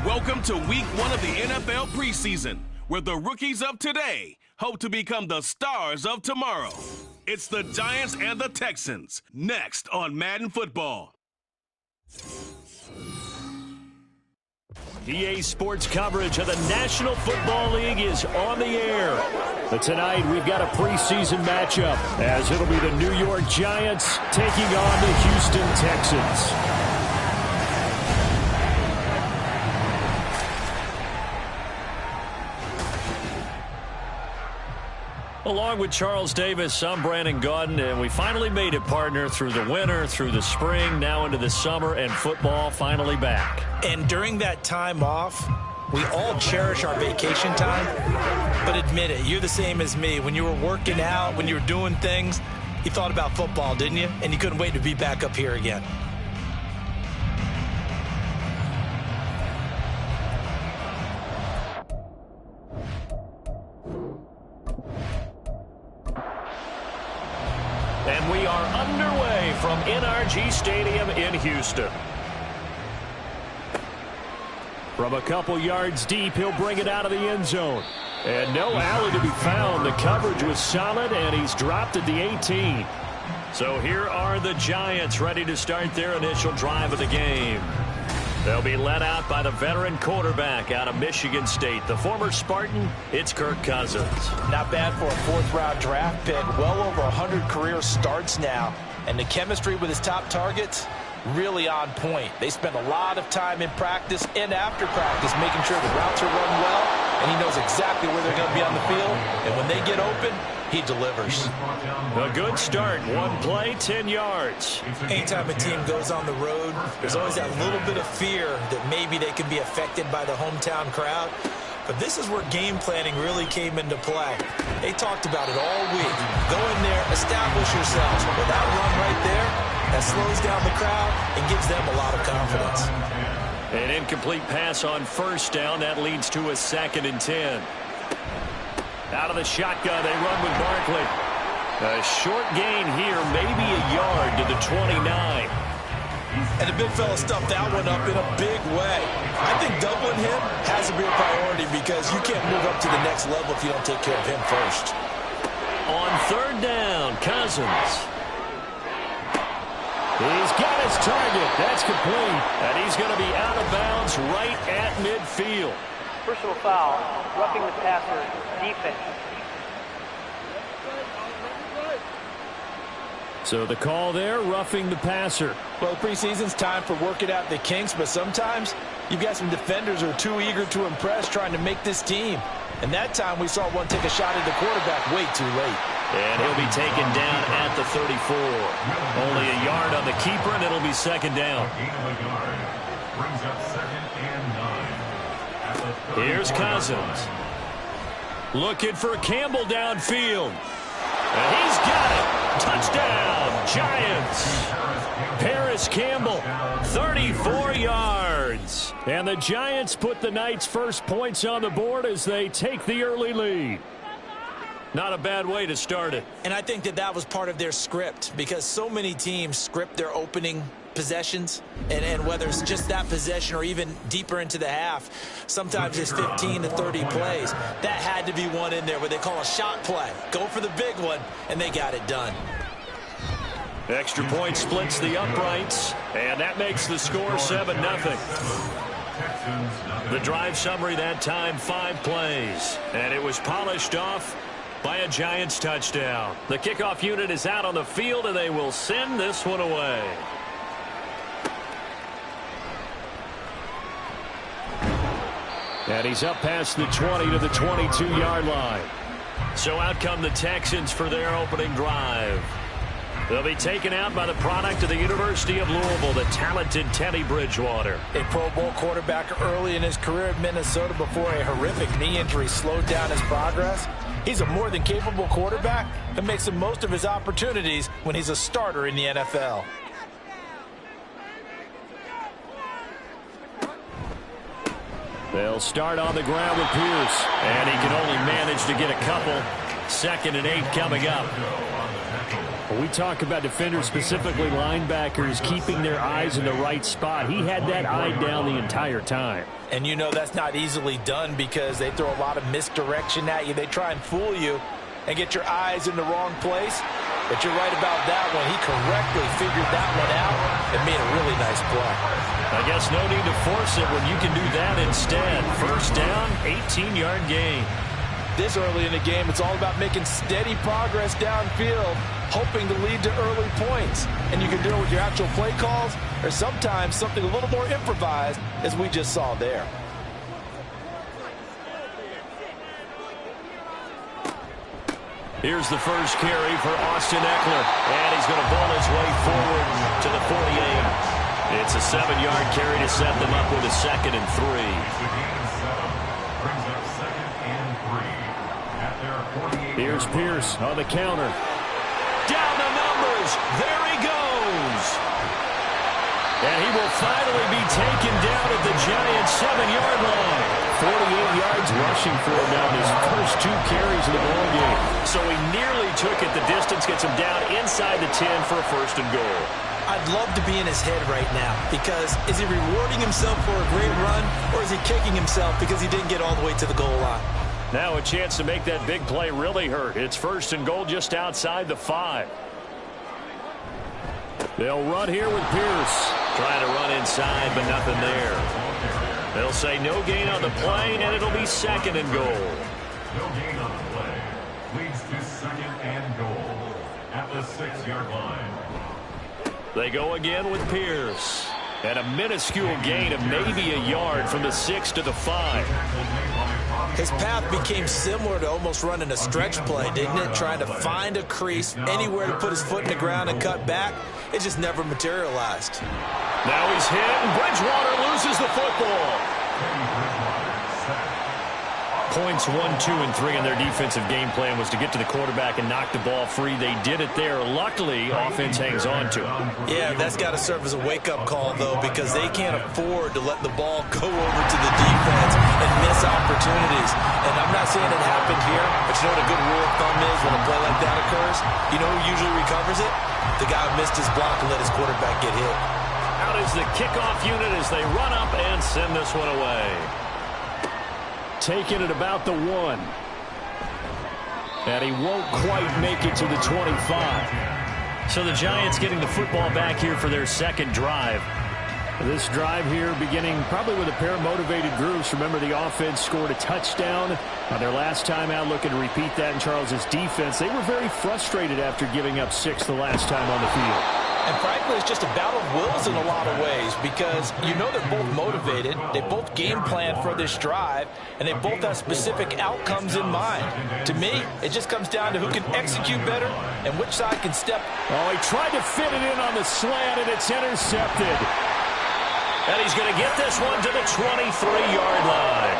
Welcome to week 1 of the NFL preseason, where the rookies of today hope to become the stars of tomorrow. It's the Giants and the Texans, next on Madden Football. EA Sports coverage of the National Football League is on the air. But tonight we've got a preseason matchup, as it'll be the New York Giants taking on the Houston Texans. Along with Charles Davis, I'm Brandon Gaudin, and we finally made it, partner, through the winter, through the spring, now into the summer, and football finally back. And during that time off, we all cherish our vacation time, but admit it, you're the same as me. When you were working out, when you were doing things, you thought about football, didn't you? And you couldn't wait to be back up here again. And we are underway from NRG Stadium in Houston. From a couple yards deep, he'll bring it out of the end zone. And no alley to be found. The coverage was solid, and he's dropped at the 18. So here are the Giants ready to start their initial drive of the game. They'll be led out by the veteran quarterback out of Michigan State. The former Spartan, it's Kirk Cousins. Not bad for a fourth-round draft pick. Well over 100 career starts now. And the chemistry with his top targets, really on point. They spend a lot of time in practice and after practice making sure the routes are run well, and he knows exactly where they're going to be on the field. And when they get open, he delivers. A good start. One play, 10 yards. Anytime a team goes on the road, there's always that little bit of fear that maybe they can be affected by the hometown crowd. But this is where game planning really came into play. They talked about it all week. Go in there, establish yourselves. With that run right there, that slows down the crowd and gives them a lot of confidence. An incomplete pass on first down. That leads to a 2nd and 10. Out of the shotgun, they run with Barkley. A short gain here, maybe a yard to the 29. And the big fella stuffed that one up in a big way. I think doubling him has to be a priority because you can't move up to the next level if you don't take care of him first. On 3rd down, Cousins. He's got his target. That's complete. And he's going to be out of bounds right at midfield. Personal foul, roughing the passer, defense. So the call there, roughing the passer. Well, preseason's time for working out the kinks, but sometimes you've got some defenders who are too eager to impress trying to make this team. And that time we saw one take a shot at the quarterback way too late. And he'll be taken down at the 34. Only a yard on the keeper, and it'll be 2nd down. Here's Cousins. Looking for Campbell downfield. And he's got it. Touchdown, Giants. Paris Campbell, 34 yards. And the Giants put the night's first points on the board as they take the early lead. Not a bad way to start it. And I think that was part of their script because so many teams script their opening possessions, and whether it's just that possession or even deeper into the half, sometimes it's 15 to 30 plays. That had to be one in there what they call a shot play. Go for the big one, and they got it done. Extra point splits the uprights, and that makes the score 7-0. The drive summary that time, 5 plays, and it was polished off by a Giants touchdown. The kickoff unit is out on the field, and they will send this one away. And he's up past the 20 to the 22-yard line. So out come the Texans for their opening drive. They'll be taken out by the product of the University of Louisville, the talented Teddy Bridgewater. A Pro Bowl quarterback early in his career at Minnesota before a horrific knee injury slowed down his progress. He's a more than capable quarterback that makes the most of his opportunities when he's a starter in the NFL. They'll start on the ground with Pierce, and he can only manage to get a couple. 2nd and 8 coming up. We talk about defenders, specifically linebackers, keeping their eyes in the right spot. He had that eye down the entire time. And you know that's not easily done because they throw a lot of misdirection at you. They try and fool you and get your eyes in the wrong place. But you're right about that one. He correctly figured that one out and made a really nice play. I guess no need to force it when you can do that instead. First down, 18-yard gain. This early in the game, it's all about making steady progress downfield, hoping to lead to early points. And you can do it with your actual play calls or sometimes something a little more improvised, as we just saw there. Here's the first carry for Austin Eckler, and he's going to ball his way forward to the 48. It's a 7-yard carry to set them up with a 2nd and 3. Here's Pierce on the counter. Down the numbers. There he goes. And he will finally be taken down at the Giants' 7-yard line. 48 yards rushing for him now in his first 2 carries of the ball game. So he nearly took it the distance, gets him down inside the 10 for a 1st and goal. I'd love to be in his head right now because is he rewarding himself for a great run or is he kicking himself because he didn't get all the way to the goal line? Now a chance to make that big play really hurt. It's 1st and goal just outside the 5. They'll run here with Pierce. Trying to run inside, but nothing there. They'll say no gain on the play, and it'll be 2nd and goal. No gain on the play. Leads to 2nd and goal at the 6-yard line. They go again with Pierce. And a minuscule gain of maybe a yard from the 6 to the 5. His path became similar to almost running a stretch play, didn't it? Trying to find a crease, anywhere to put his foot in the ground and cut back. It just never materialized. Now he's hit, and Bridgewater loses the football. Points 1, 2, and 3 in their defensive game plan was to get to the quarterback and knock the ball free. They did it there. Luckily, offense hangs on to it. Yeah, that's got to serve as a wake-up call, though, because they can't afford to let the ball go over to the defense and miss opportunities. And I'm not saying it happened here, but you know what a good rule of thumb is when a play like that occurs? You know who usually recovers it? The guy who missed his block and let his quarterback get hit. Out is the kickoff unit as they run up and send this one away. Taking it about the 1. And he won't quite make it to the 25. So the Giants getting the football back here for their 2nd drive. This drive here beginning probably with a pair of motivated groups. Remember, the offense scored a touchdown on their last time out, looking to repeat that in Charles's defense. They were very frustrated after giving up 6 the last time on the field. And frankly, it's just a battle of wills in a lot of ways because you know they're both motivated. They both game plan for this drive, and they both have specific outcomes in mind. To me, it just comes down to who can execute better and which side can step. Oh, he tried to fit it in on the slant, and it's intercepted. And he's going to get this one to the 23-yard line.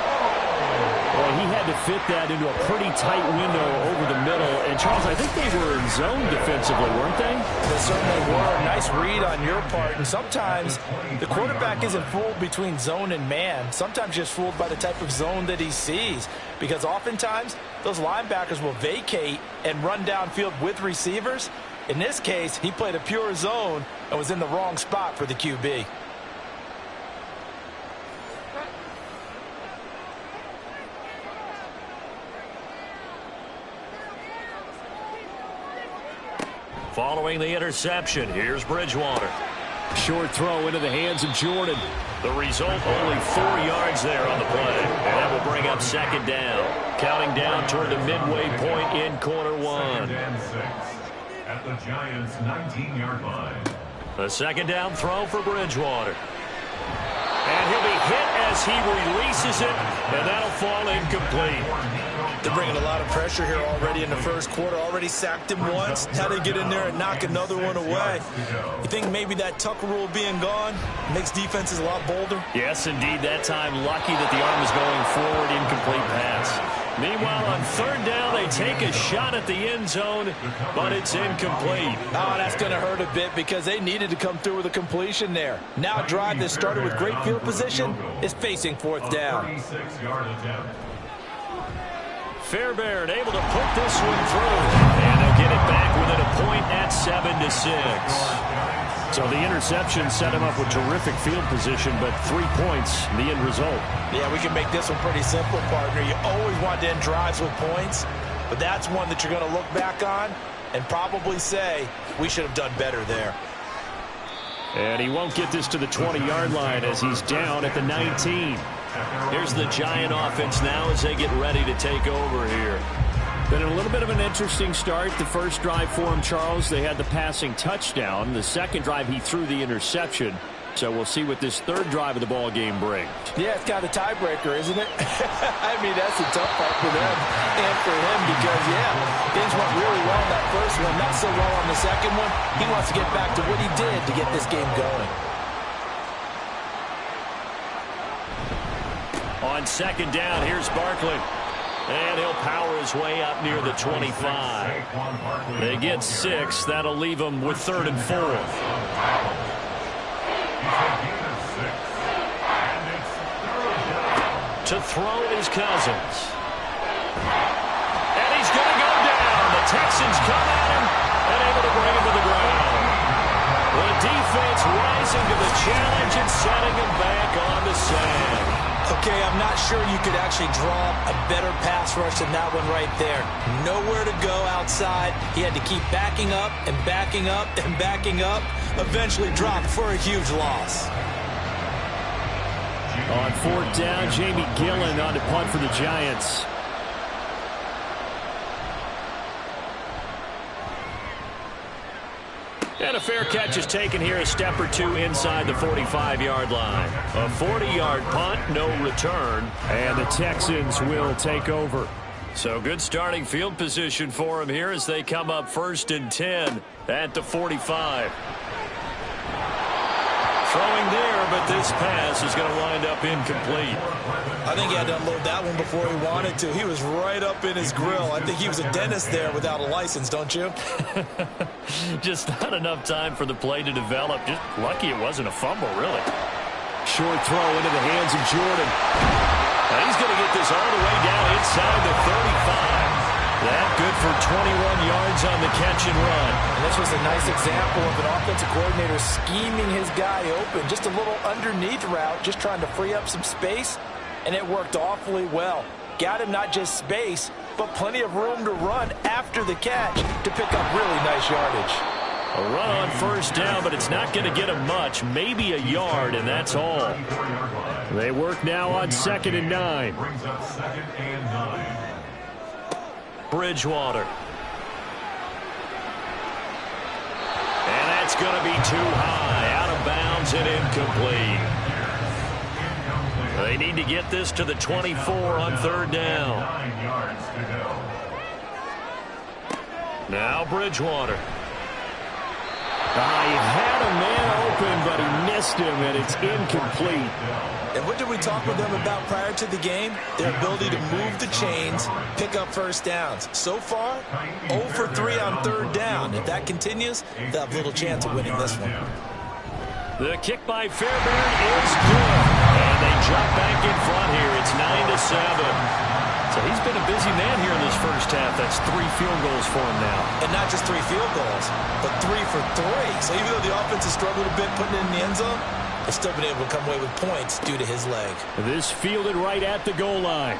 Well, he had to fit that into a pretty tight window over the middle. And, Charles, I think they were in zone defensively, weren't they? They certainly were. Nice read on your part. And sometimes the quarterback isn't fooled between zone and man. Sometimes just fooled by the type of zone that he sees. Because oftentimes those linebackers will vacate and run downfield with receivers. In this case, he played a pure zone and was in the wrong spot for the QB. Following the interception, here's Bridgewater. Short throw into the hands of Jordan. The result, only 4 yards there on the play. And that will bring up second down. Counting down toward the midway point in quarter one. Second and 6 at the Giants' 19-yard line. A second down throw for Bridgewater. And he'll be hit as he releases it, and that'll fall incomplete. They're bringing a lot of pressure here already in the first quarter. Already sacked him once. How to get in there and knock another one away. You think maybe that Tucker rule being gone makes defenses a lot bolder? Yes, indeed. That time, lucky that the arm was going forward, incomplete pass. Meanwhile, on third down, they take a shot at the end zone, but it's incomplete. Oh, that's going to hurt a bit because they needed to come through with a completion there. Now a drive that started with great field position is facing fourth down. 36-yard attempt. Fairbairn able to put this one through, and they'll get it back within a point at 7-6. So the interception set him up with terrific field position, but 3 points, the end result. Yeah, we can make this one pretty simple, partner. You always want to end drives with points, but that's one that you're going to look back on and probably say, we should have done better there. And he won't get this to the 20-yard line as he's down at the 19. Here's the Giant offense now as they get ready to take over here. Been a little bit of an interesting start. The first drive for him, Charles, they had the passing touchdown. The second drive, he threw the interception. So we'll see what this third drive of the ball game brings. Yeah, it's kind of a tiebreaker, isn't it? I mean, that's the tough part for them and for him because, yeah, things went really well in that first one, not so well on the second one. He wants to get back to what he did to get this game going. On second down, here's Barkley. And he'll power his way up near the 25. They get 6. That'll leave them with 3rd and 4. To throw is Cousins. And he's going to go down. The Texans come at him and able to bring him to the ground. The defense rising to the challenge and setting him back on the sand. Okay, I'm not sure you could actually draw a better pass rush than that one right there. Nowhere to go outside. He had to keep backing up and backing up and backing up. Eventually dropped for a huge loss. On fourth down, Jamie Gillen on to punt for the Giants. And a fair catch is taken here, a step or two inside the 45-yard line. A 40-yard punt, no return. And the Texans will take over. So good starting field position for them here as they come up 1st and 10 at the 45. Throwing there, but this pass is going to wind up incomplete. I think he had to unload that one before he wanted to. He was right up in his grill. I think he was a dentist there without a license, don't you? Just not enough time for the play to develop. Just lucky it wasn't a fumble, really. Short throw into the hands of Jordan. And he's going to get this all the way down inside the 35. That good for 21 yards on the catch and run. And this was a nice example of an offensive coordinator scheming his guy open. Just a little underneath route, just trying to free up some space. And it worked awfully well. Got him not just space, but plenty of room to run after the catch to pick up really nice yardage. A run on first down, but it's not going to get him much. Maybe a yard, and that's all. They work now on 2nd and 9. Brings up 2nd and 9. Bridgewater. And that's going to be too high. Out of bounds and incomplete. They need to get this to the 24 on 3rd down. 9 yards to go. Now Bridgewater. He had a man open, but he missed him, and it's incomplete. And what did we talk with them about prior to the game? Their ability to move the chains, pick up first downs. So far, 0 for 3 on 3rd down. If that continues, they'll have little chance of winning this one. The kick by Fairbairn is good. And they jump back in front here. It's 9-7. So he's been a busy man here in this first half. That's 3 field goals for him now. And not just 3 field goals, but 3 for 3. So even though the offense has struggled a bit putting it in the end zone, they've still been able to come away with points due to his leg. This fielded right at the goal line.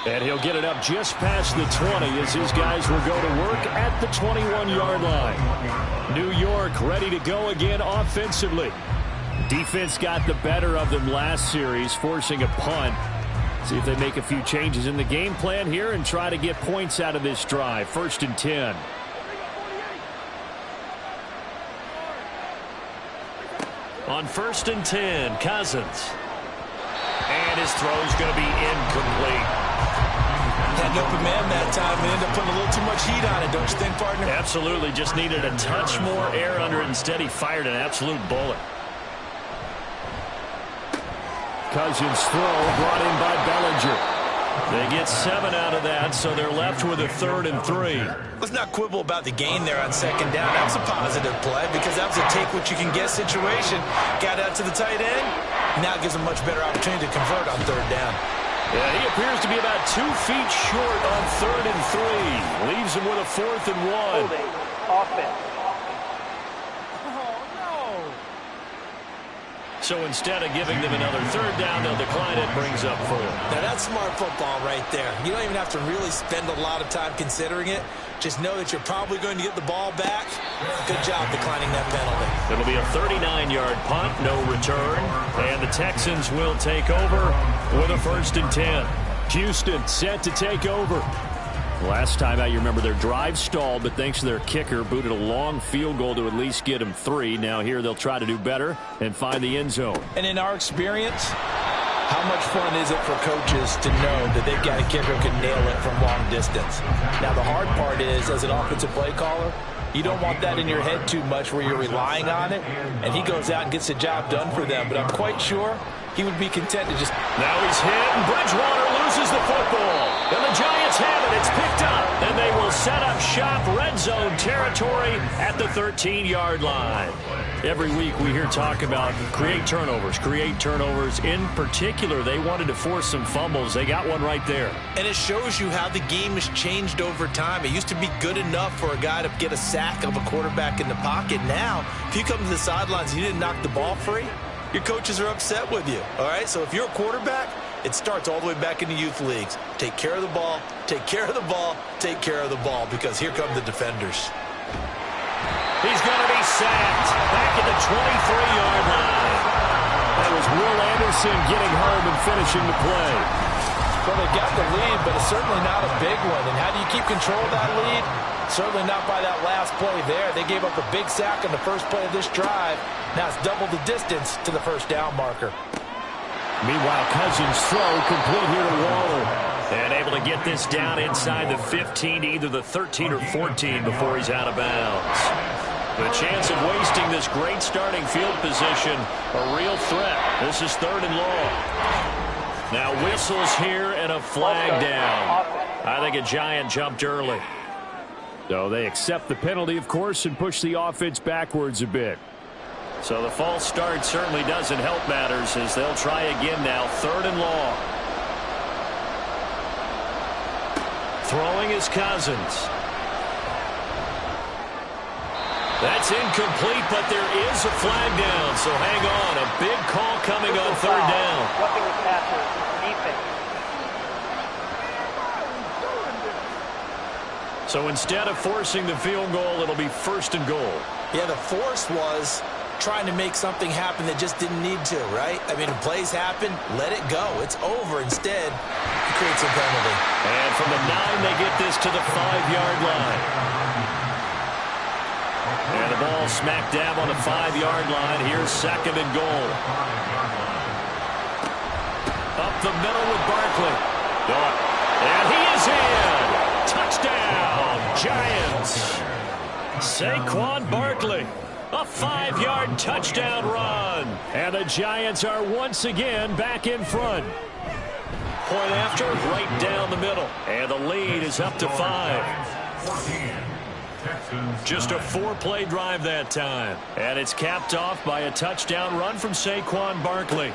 And he'll get it up just past the 20 as his guys will go to work at the 21-yard line. New York ready to go again offensively. Defense got the better of them last series, forcing a punt. See if they make a few changes in the game plan here and try to get points out of this drive. 1st and 10. On 1st and 10, Cousins. And his throw's going to be incomplete. Had an open man that time and ended up putting a little too much heat on it, don't you think, partner? Absolutely. Just needed a touch more air under it. Instead, he fired an absolute bullet. Cousins' throw brought in by Bellinger. They get 7 out of that, so they're left with a 3rd and 3. Let's not quibble about the gain there on 2nd down. That was a positive play because that was a take-what-you-can-get situation. Got out to the tight end. Now it gives them much better opportunity to convert on 3rd down. Yeah, he appears to be about 2 feet short on 3rd and 3. Leaves him with a 4th and 1. Holding offense. So instead of giving them another 3rd down, they'll decline it. Brings up 4. Now that's smart football right there. You don't even have to really spend a lot of time considering it. Just know that you're probably going to get the ball back. Good job declining that penalty. It'll be a 39-yard punt, no return. And the Texans will take over with a 1st and 10. Houston set to take over. Last time out, you remember their drive stalled, but thanks to their kicker, booted a long field goal to at least get them 3. Now here they'll try to do better and find the end zone. And in our experience, how much fun is it for coaches to know that they've got a kicker who can nail it from long distance? Now the hard part is, as an offensive play caller, you don't want that in your head too much where you're relying on it, and he goes out and gets the job done for them. But I'm quite sure he would be content to just... Now he's hit, and Bridgewater loses the football. And the Giants have it. It's picked up. And they will set up shop red zone territory at the 13-yard line. Every week we hear talk about create turnovers. In particular, they wanted to force some fumbles. They got one right there. And it shows you how the game has changed over time. It used to be good enough for a guy to get a sack of a quarterback in the pocket. Now, if you come to the sidelines and you didn't knock the ball free, your coaches are upset with you. All right, so if you're a quarterback, it starts all the way back in the youth leagues. Take care of the ball, take care of the ball, take care of the ball, because here come the defenders. He's going to be sacked back at the 23-yard line. That was Will Anderson getting home and finishing the play. Well, they got the lead, but it's certainly not a big one. And how do you keep control of that lead? Certainly not by that last play there. They gave up a big sack on the first play of this drive. Now it's double the distance to the 1st down marker. Meanwhile, Cousins' throw complete here to Waller. And able to get this down inside the 15 to either the 13 or 14 before he's out of bounds. The chance of wasting this great starting field position, a real threat. This is 3rd and long. Now whistles here and a flag down. I think a Giant jumped early. So they accept the penalty, of course, and push the offense backwards a bit. So the false start certainly doesn't help matters as they'll try again now. 3rd and long. Throwing is Cousins. That's incomplete, but there is a flag down. So hang on. A big call coming on 3rd down. Roughing the passer, defense. So instead of forcing the field goal, it'll be 1st and goal. Yeah, the force was trying to make something happen that just didn't need to, right? I mean, when plays happen, let it go. It's over. Instead, it creates a penalty. And from the 9, they get this to the 5-yard line. And the ball smack dab on the 5-yard line. Here's 2nd and goal. Up the middle with Barkley. And he is in. Touchdown, Giants. Saquon Barkley. A 5-yard touchdown run. And the Giants are once again back in front. Point after, right down the middle. And the lead is up to 5. Just a 4-play drive that time. And it's capped off by a touchdown run from Saquon Barkley.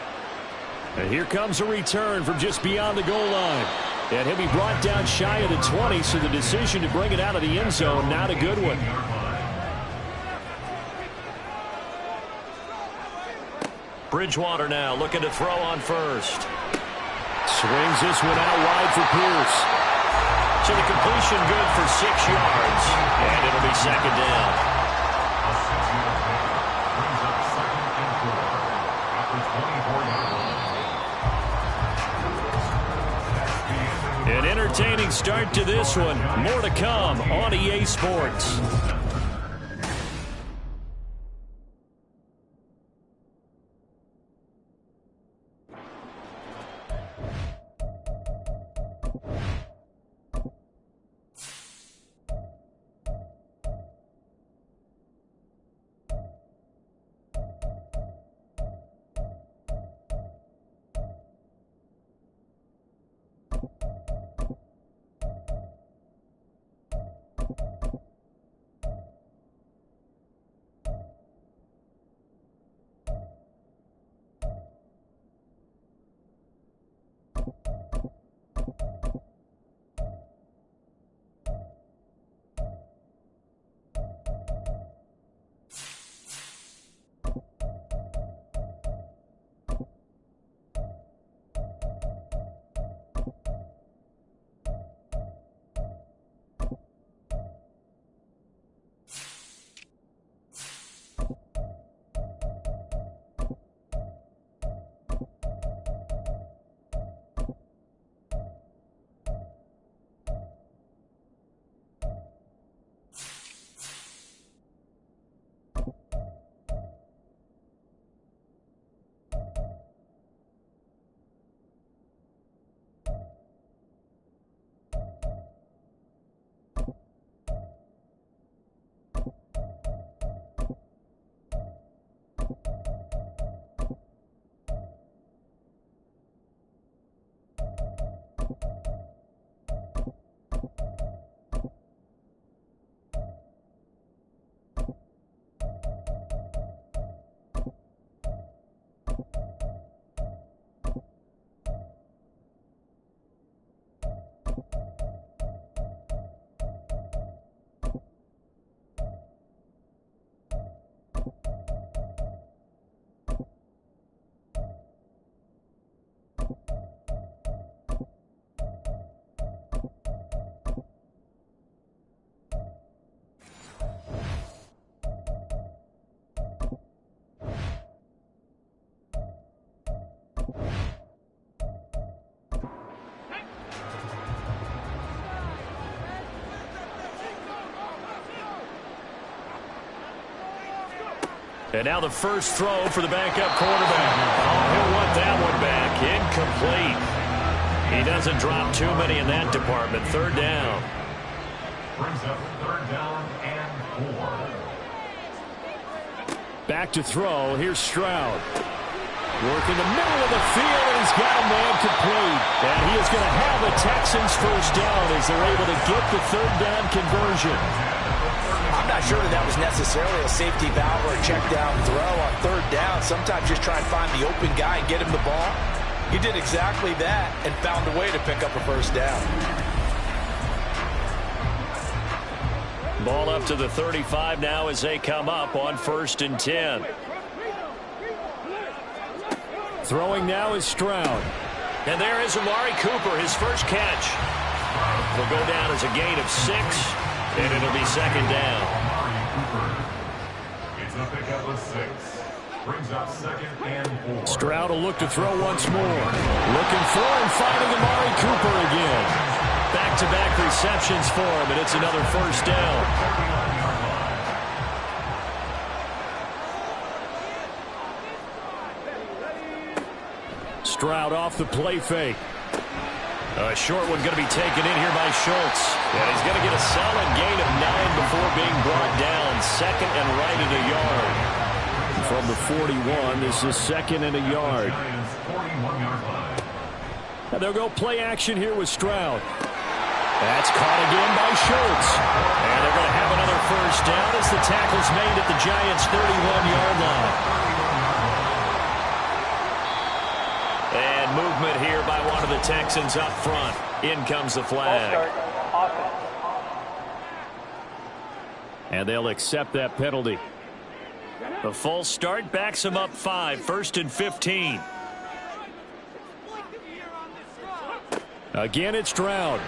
And here comes a return from just beyond the goal line. And he'll be brought down shy of the 20, so the decision to bring it out of the end zone, not a good one. Bridgewater now looking to throw on first. Swings this one out wide for Pierce. So the completion good for 6 yards. And it'll be second down. A 6-yard gain brings up second and 4 at the 24-yard line. An entertaining start to this one. More to come on EA Sports. And now the first throw for the backup quarterback. Oh, he'll want that one back. Incomplete. He doesn't drop too many in that department. Third down. Brings up third down and 4. Back to throw. Here's Stroud. Working the middle of the field, and he's got a man complete. And he is going to have the Texans first down as they're able to get the third down conversion. I'm not sure that was necessarily a safety valve or a check down throw on third down. Sometimes just try and find the open guy and get him the ball. He did exactly that and found a way to pick up a first down. Ball up to the 35 now as they come up on 1st and 10. Throwing now is Stroud. And there is Amari Cooper, his first catch. Will go down as a gain of 6, and it'll be second down. Amari Cooper. It's a pickup of 6. Brings up second and 4. Stroud will look to throw once more. Looking for and finding Amari Cooper again. Back-to-back receptions for him, and it's another first down. Stroud off the play fake. A short one going to be taken in here by Schultz. And he's going to get a solid gain of 9 before being brought down. Second and right at a yard. From the 41, this is second and a yard. And they'll go play action here with Stroud. That's caught again by Schultz. And they're going to have another first down as the tackle's made at the Giants' 31-yard line. the Texans up front. In comes the flag. False start, offense. And they'll accept that penalty. The false start backs him up 5, 1st and 15. Again, it's Stroud.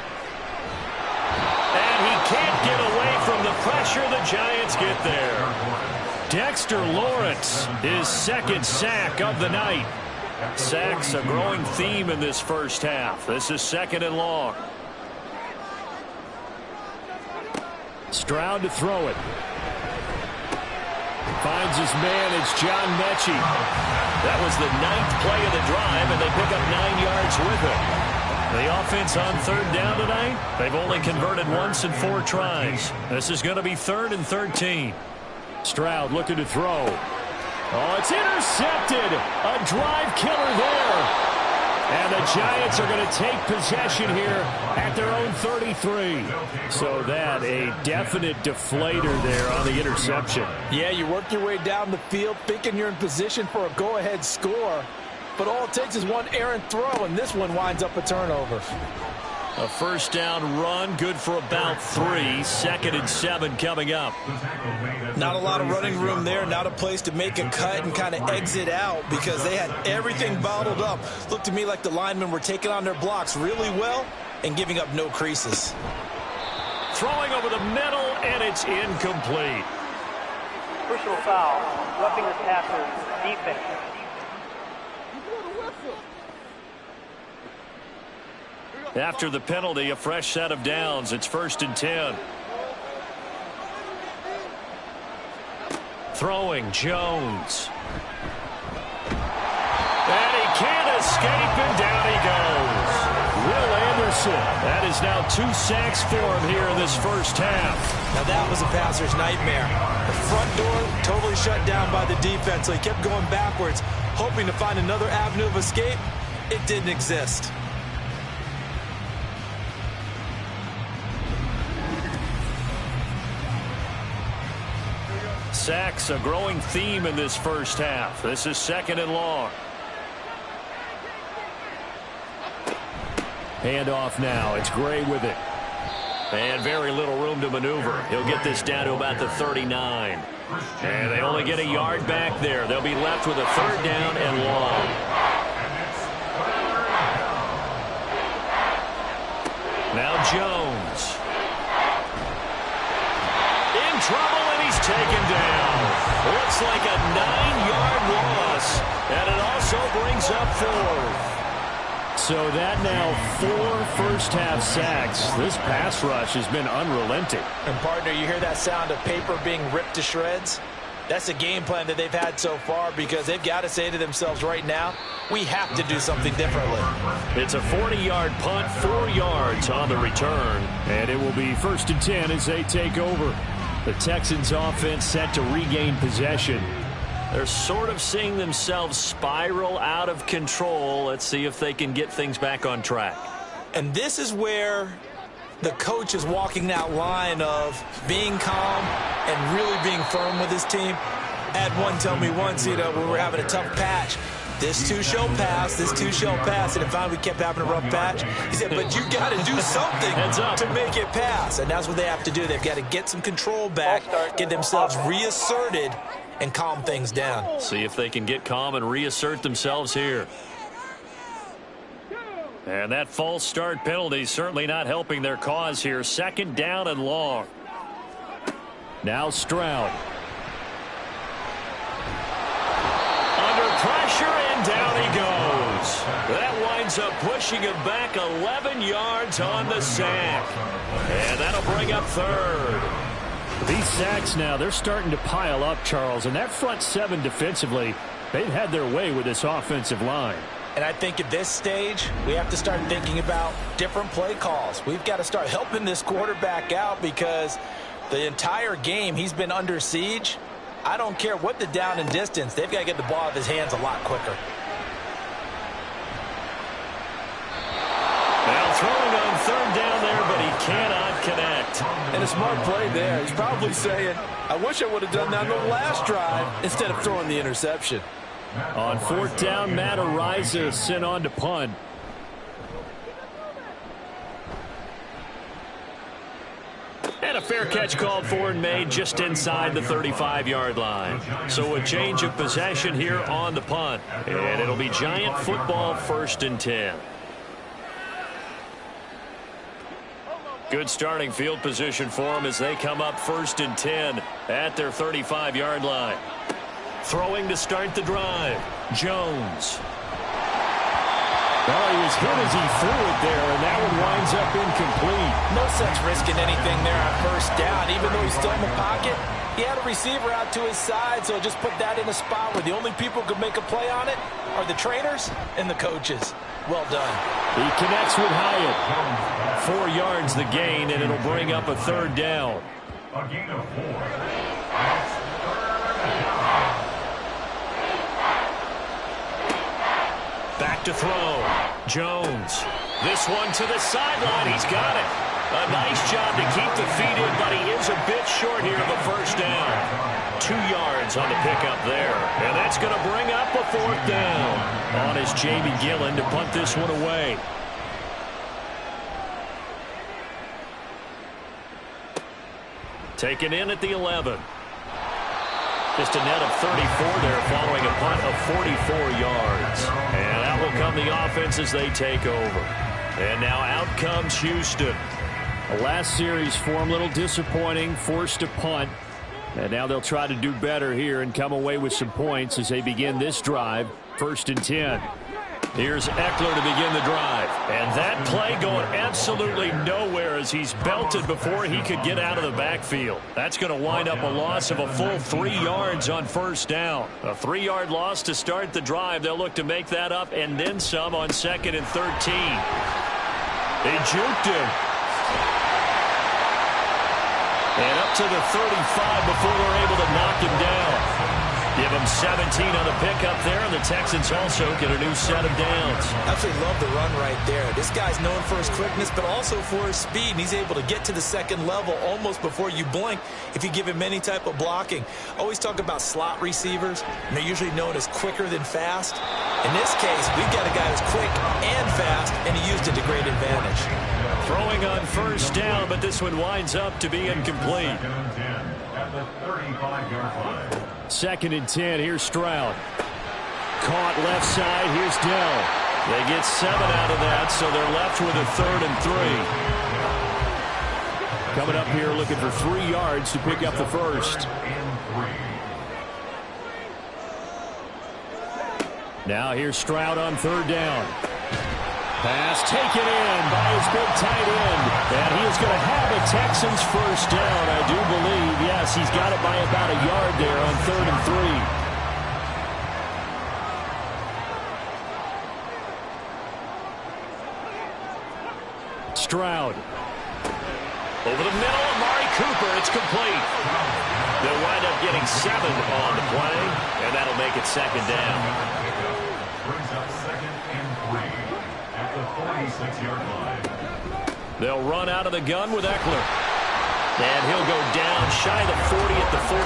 And he can't get away from the pressure. The Giants get there. Dexter Lawrence, his second sack of the night. Sacks a growing theme in this first half. This is 2nd and long. Stroud to throw it. Finds his man. It's John Mechie. That was the 9th play of the drive, and they pick up 9 yards with it. The offense on 3rd down tonight, they've only converted once in 4 tries. This is going to be 3rd and 13. Stroud looking to throw. Oh, it's intercepted. A drive killer there. And the Giants are going to take possession here at their own 33. So that a definite deflator there on the interception. Yeah, you work your way down the field thinking you're in position for a go-ahead score. But all it takes is one errant throw, and this one winds up a turnover. A first down run, good for about 3. 2nd and 7 coming up. Not a lot of running room there, not a place to make a cut and kind of exit out because they had everything bottled up. Looked to me like the linemen were taking on their blocks really well and giving up no creases. Throwing over the middle, and it's incomplete. Personal foul, roughing the passer, defense. After the penalty, a fresh set of downs. It's 1st and 10. Throwing, Jones. And he can't escape, and down he goes. Will Anderson. That is now 2 sacks for him here in this first half. Now that was a passer's nightmare. The front door totally shut down by the defense, so he kept going backwards, hoping to find another avenue of escape. It didn't exist. Sacks a growing theme in this first half. This is 2nd and long. Handoff now. It's Gray with it. And very little room to maneuver. He'll get this down to about the 39. And they only get a yard back there. They'll be left with a 3rd down and long. Now Jones. In trouble, and he's taken down. Looks like a 9-yard loss. And it also brings up 4th. So that now 4 first-half sacks. This pass rush has been unrelenting. And, partner, you hear that sound of paper being ripped to shreds? That's a game plan that they've had so far because they've got to say to themselves right now, we have to do something differently. It's a 40-yard punt, 4 yards on the return. And it will be 1st and 10 as they take over. The Texans offense set to regain possession. They're sort of seeing themselves spiral out of control. Let's see if they can get things back on track. And this is where the coach is walking that line of being calm and really being firm with his team. I had one tell me once, we were having a tough patch. This too shall pass, this too shall pass. And if finally we kept having a rough patch, he said, but you got to do something to make it pass. And that's what they have to do. They've got to get some control back, get themselves reasserted, and calm things down. See if they can get calm and reassert themselves here. And that false start penalty certainly not helping their cause here. 2nd down and long. Now Stroud. Under pressure, and down he goes. That winds up pushing him back 11 yards on the sack. And that'll bring up 3rd. These sacks now, they're starting to pile up, Charles. And that front 7 defensively, they've had their way with this offensive line. And I think at this stage, we have to start thinking about different play calls. We've got to start helping this quarterback out because the entire game he's been under siege. I don't care what the down and distance. They've got to get the ball out of his hands a lot quicker. Now throwing on 3rd down there, but he cannot connect. And a smart play there. He's probably saying, I wish I would have done that on the last drive instead of throwing the interception. On 4th down, Matt Ariza sent on to punt. And a fair catch called for and made just inside the 35-yard line. So a change of possession here on the punt. And it'll be Giant football, 1st and 10. Good starting field position for them as they come up 1st and 10 at their 35-yard line. Throwing to start the drive, Jones. Well, he was hit as he threw it there, and that one winds up incomplete. No sense risking anything there on 1st down. Even though he's still in the pocket, he had a receiver out to his side, so just put that in a spot where the only people who could make a play on it are the trainers and the coaches. Well done. He connects with Hyatt. 4 yards the gain, and it'll bring up a 3rd down. A gain of 4. That's 3rd down. Back to throw. Jones. This one to the sideline. He's got it. A nice job to keep the feet in, but he is a bit short here of a 1st down. 2 yards on the pickup there. And that's going to bring up a 4th down. On is Jamie Gillen to punt this one away. Taken in at the 11. Just a net of 34 there following a punt of 44 yards. And out will come the offense as they take over. And now out comes Houston. The last series for him, a little disappointing, forced to punt. And now they'll try to do better here and come away with some points as they begin this drive, 1st and 10. Here's Eckler to begin the drive. And that play going absolutely nowhere as he's belted before he could get out of the backfield. That's going to wind up a loss of a full 3 yards on 1st down. A 3-yard loss to start the drive. They'll look to make that up and then some on 2nd and 13. They juked him. And up to the 35 before they're able to knock him down. Give him 17 on the pickup there, and the Texans also get a new set of downs. Absolutely love the run right there. This guy's known for his quickness, but also for his speed, and he's able to get to the 2nd level almost before you blink if you give him any type of blocking. Always talk about slot receivers, and they're usually known as quicker than fast. In this case, we've got a guy who's quick and fast, and he used it to great advantage. Throwing on 1st down, but this one winds up to be incomplete. 2nd and 10 at the 35-yard line. 2nd and 10, here's Stroud. Caught left side, here's Dell. They get 7 out of that, so they're left with a 3rd and 3. Coming up here looking for 3 yards to pick up the 1st. Now here's Stroud on 3rd down. Pass taken in by his big tight end. And he is going to have a Texans 1st down, I do believe. Yes, he's got it by about a yard there on 3rd and 3. Stroud. Over the middle, Amari Cooper. It's complete. They'll wind up getting 7 on the play, and that'll make it 2nd down. Brings up 2nd and 3. At the 46-yard line. They'll run out of the gun with Eckler. And he'll go down shy of the 40 at the 41.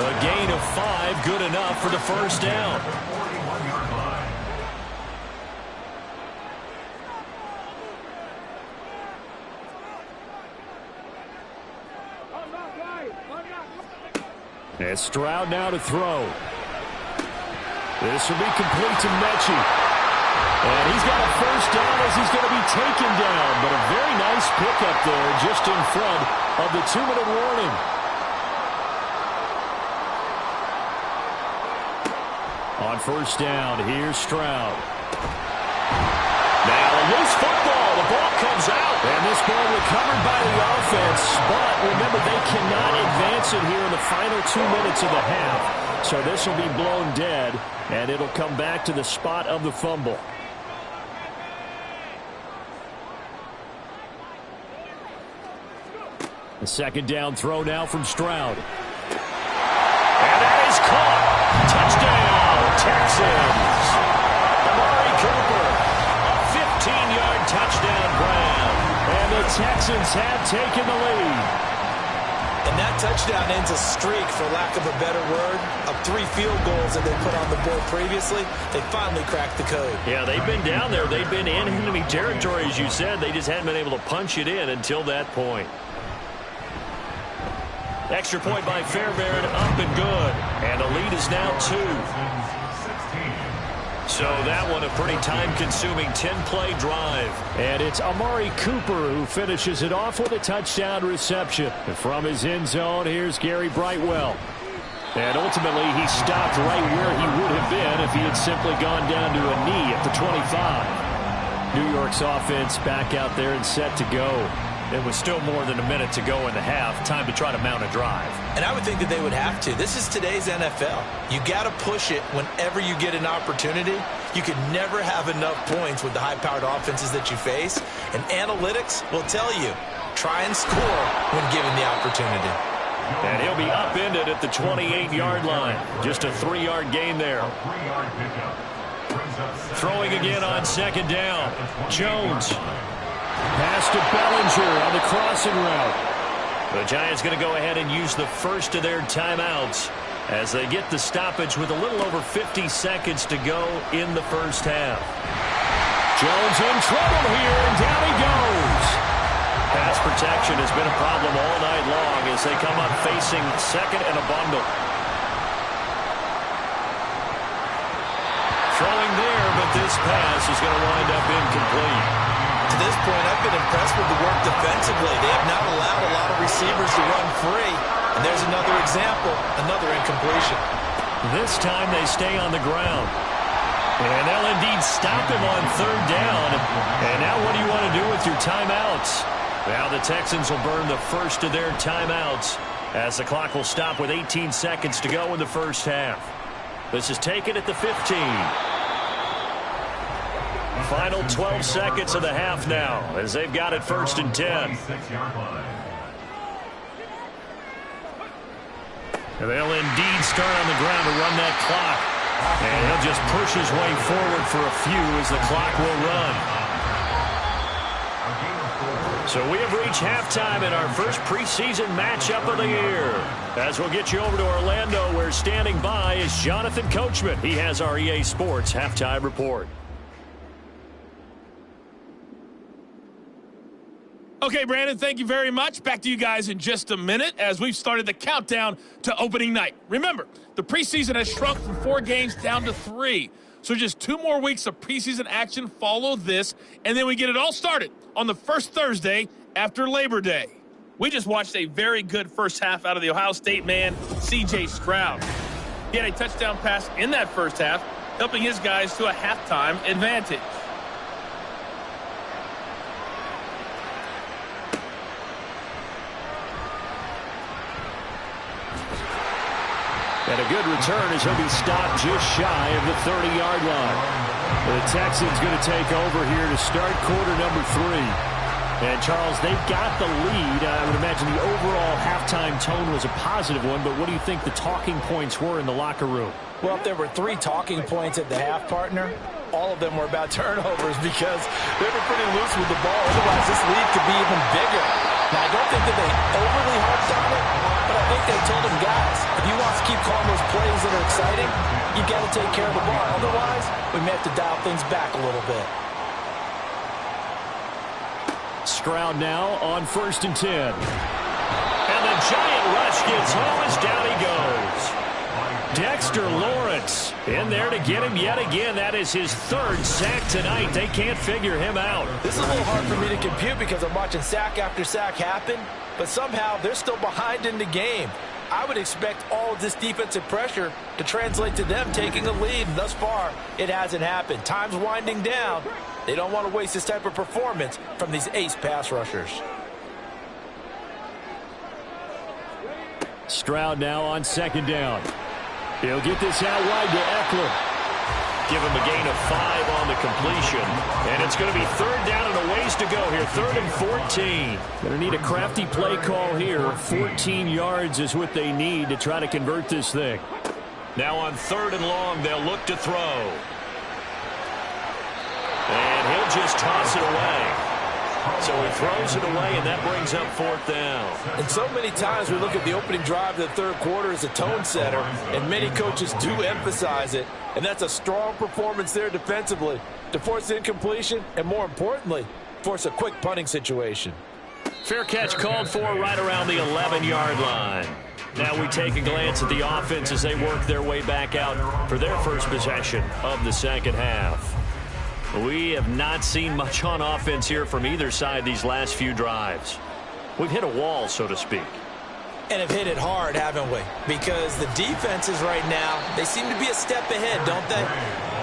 A gain of 5, good enough for the 1st down. 41-yard line. And Stroud now to throw. This will be complete to Mechie. And he's got a 1st down as he's going to be taken down. But a very nice pickup there just in front of the 2-minute warning. On 1st down, here's Stroud. Now a loose football. The ball comes out. And this ball recovered by the offense. But remember, they cannot advance it here in the final 2 minutes of the half. So this will be blown dead, and it'll come back to the spot of the fumble. The 2nd down throw now from Stroud. And that is caught. Touchdown, Texans. Amari Cooper, a 15-yard touchdown grab. And the Texans have taken the lead. And that touchdown ends a streak, for lack of a better word, of 3 field goals that they put on the board previously. They finally cracked the code. Yeah, they've been down there. They've been in enemy territory, as you said. They just hadn't been able to punch it in until that point. Extra point by Fairbairn, up and good. And the lead is now 2. So that one a pretty time-consuming 10-play drive. And it's Amari Cooper who finishes it off with a touchdown reception. And from his end zone, here's Gary Brightwell. And ultimately, he stopped right where he would have been if he had simply gone down to a knee at the 25. New York's offense back out there and set to go. It was still more than a minute to go in the half. Time to try to mount a drive. And I would think that they would have to. This is today's NFL. You got to push it whenever you get an opportunity. You can never have enough points with the high-powered offenses that you face. And analytics will tell you, try and score when given the opportunity. And he'll be upended at the 28-yard line. Just a 3-yard gain there. Throwing again on second down. Jones. Pass to Bellinger on the crossing route. The Giants going to go ahead and use the first of their timeouts as they get the stoppage with a little over 50 seconds to go in the first half. Jones in trouble here, and down he goes. Pass protection has been a problem all night long as they come up facing second and a bundle. Throwing there, but this pass is going to wind up incomplete. To this point, I've been impressed with the work defensively. They have not allowed a lot of receivers to run free. And there's another example, another incompletion. This time they stay on the ground. And they'll indeed stop him on third down. And now what do you want to do with your timeouts? Now the Texans will burn the first of their timeouts as the clock will stop with 18 seconds to go in the first half. This is taken at the 15. Final 12 seconds of the half now as they've got it 1st and 10. And they'll indeed start on the ground to run that clock. And he'll just push his way forward for a few as the clock will run. So we have reached halftime in our first preseason matchup of the year. As we'll get you over to Orlando, where standing by is Jonathan Coachman. He has our EA Sports halftime report. Okay, Brandon, thank you very much. Back to you guys in just a minute as we've started the countdown to opening night. Remember, the preseason has shrunk from 4 games down to 3. So just 2 more weeks of preseason action follow this, and then we get it all started on the first Thursday after Labor Day. We just watched a very good first half out of the Ohio State man, C.J. Stroud. He had a touchdown pass in that first half, helping his guys to a halftime advantage. And a good return as he'll be stopped just shy of the 30-yard line. The Texans going to take over here to start quarter number 3. And, Charles, they've got the lead. I would imagine the overall halftime tone was a positive one, but what do you think the talking points were in the locker room? Well, if there were 3 talking points at the half, partner, all of them were about turnovers because they were pretty loose with the ball. Otherwise, this lead could be even bigger. Now, I don't think that they overly harped on it, but I think they told them, guys, if you want to keep calling those plays that are exciting, you got to take care of the ball. Otherwise, we may have to dial things back a little bit. Stroud now on 1st and 10. And the giant rush gets home as down he goes. Dexter Lawrence in there to get him yet again. That is his 3rd sack tonight. They can't figure him out. This is a little hard for me to compute because I'm watching sack after sack happen, but somehow they're still behind in the game. I would expect all of this defensive pressure to translate to them taking a lead. And thus far, it hasn't happened. Time's winding down. They don't want to waste this type of performance from these ace pass rushers. Stroud now on 2nd down. He'll get this out wide to Eckler. Give him a gain of 5 on the completion. And it's going to be 3rd down and a ways to go here. 3rd and 14. Going to need a crafty play call here. 14 yards is what they need to try to convert this thing. Now on 3rd and long, they'll look to throw. And he'll just toss it away. So he throws it away, and that brings up 4th down. And so many times we look at the opening drive of the 3rd quarter as a tone setter, and many coaches do emphasize it. And that's a strong performance there defensively to force incompletion and, more importantly, force a quick punting situation. Fair catch called for right around the 11-yard line. Now we take a glance at the offense as they work their way back out for their first possession of the second half. We have not seen much on offense here from either side these last few drives. We've hit a wall, so to speak. And have hit it hard, haven't we? Because the defenses right now, they seem to be a step ahead, don't they?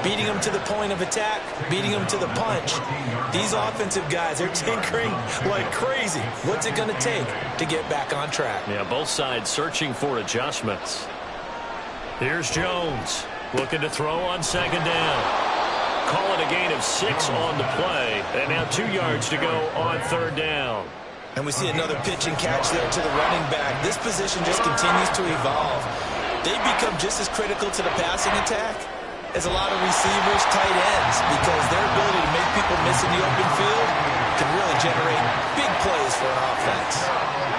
Beating them to the point of attack, beating them to the punch. These offensive guys, they're tinkering like crazy. What's it going to take to get back on track? Yeah, both sides searching for adjustments. Here's Jones looking to throw on second down. Call it a gain of 6 on the play. And now 2 yards to go on third down. And we see another pitch and catch there to the running back. This position just continues to evolve. They become just as critical to the passing attack as a lot of receivers, tight ends, because their ability to make people miss in the open field can really generate big plays for an offense.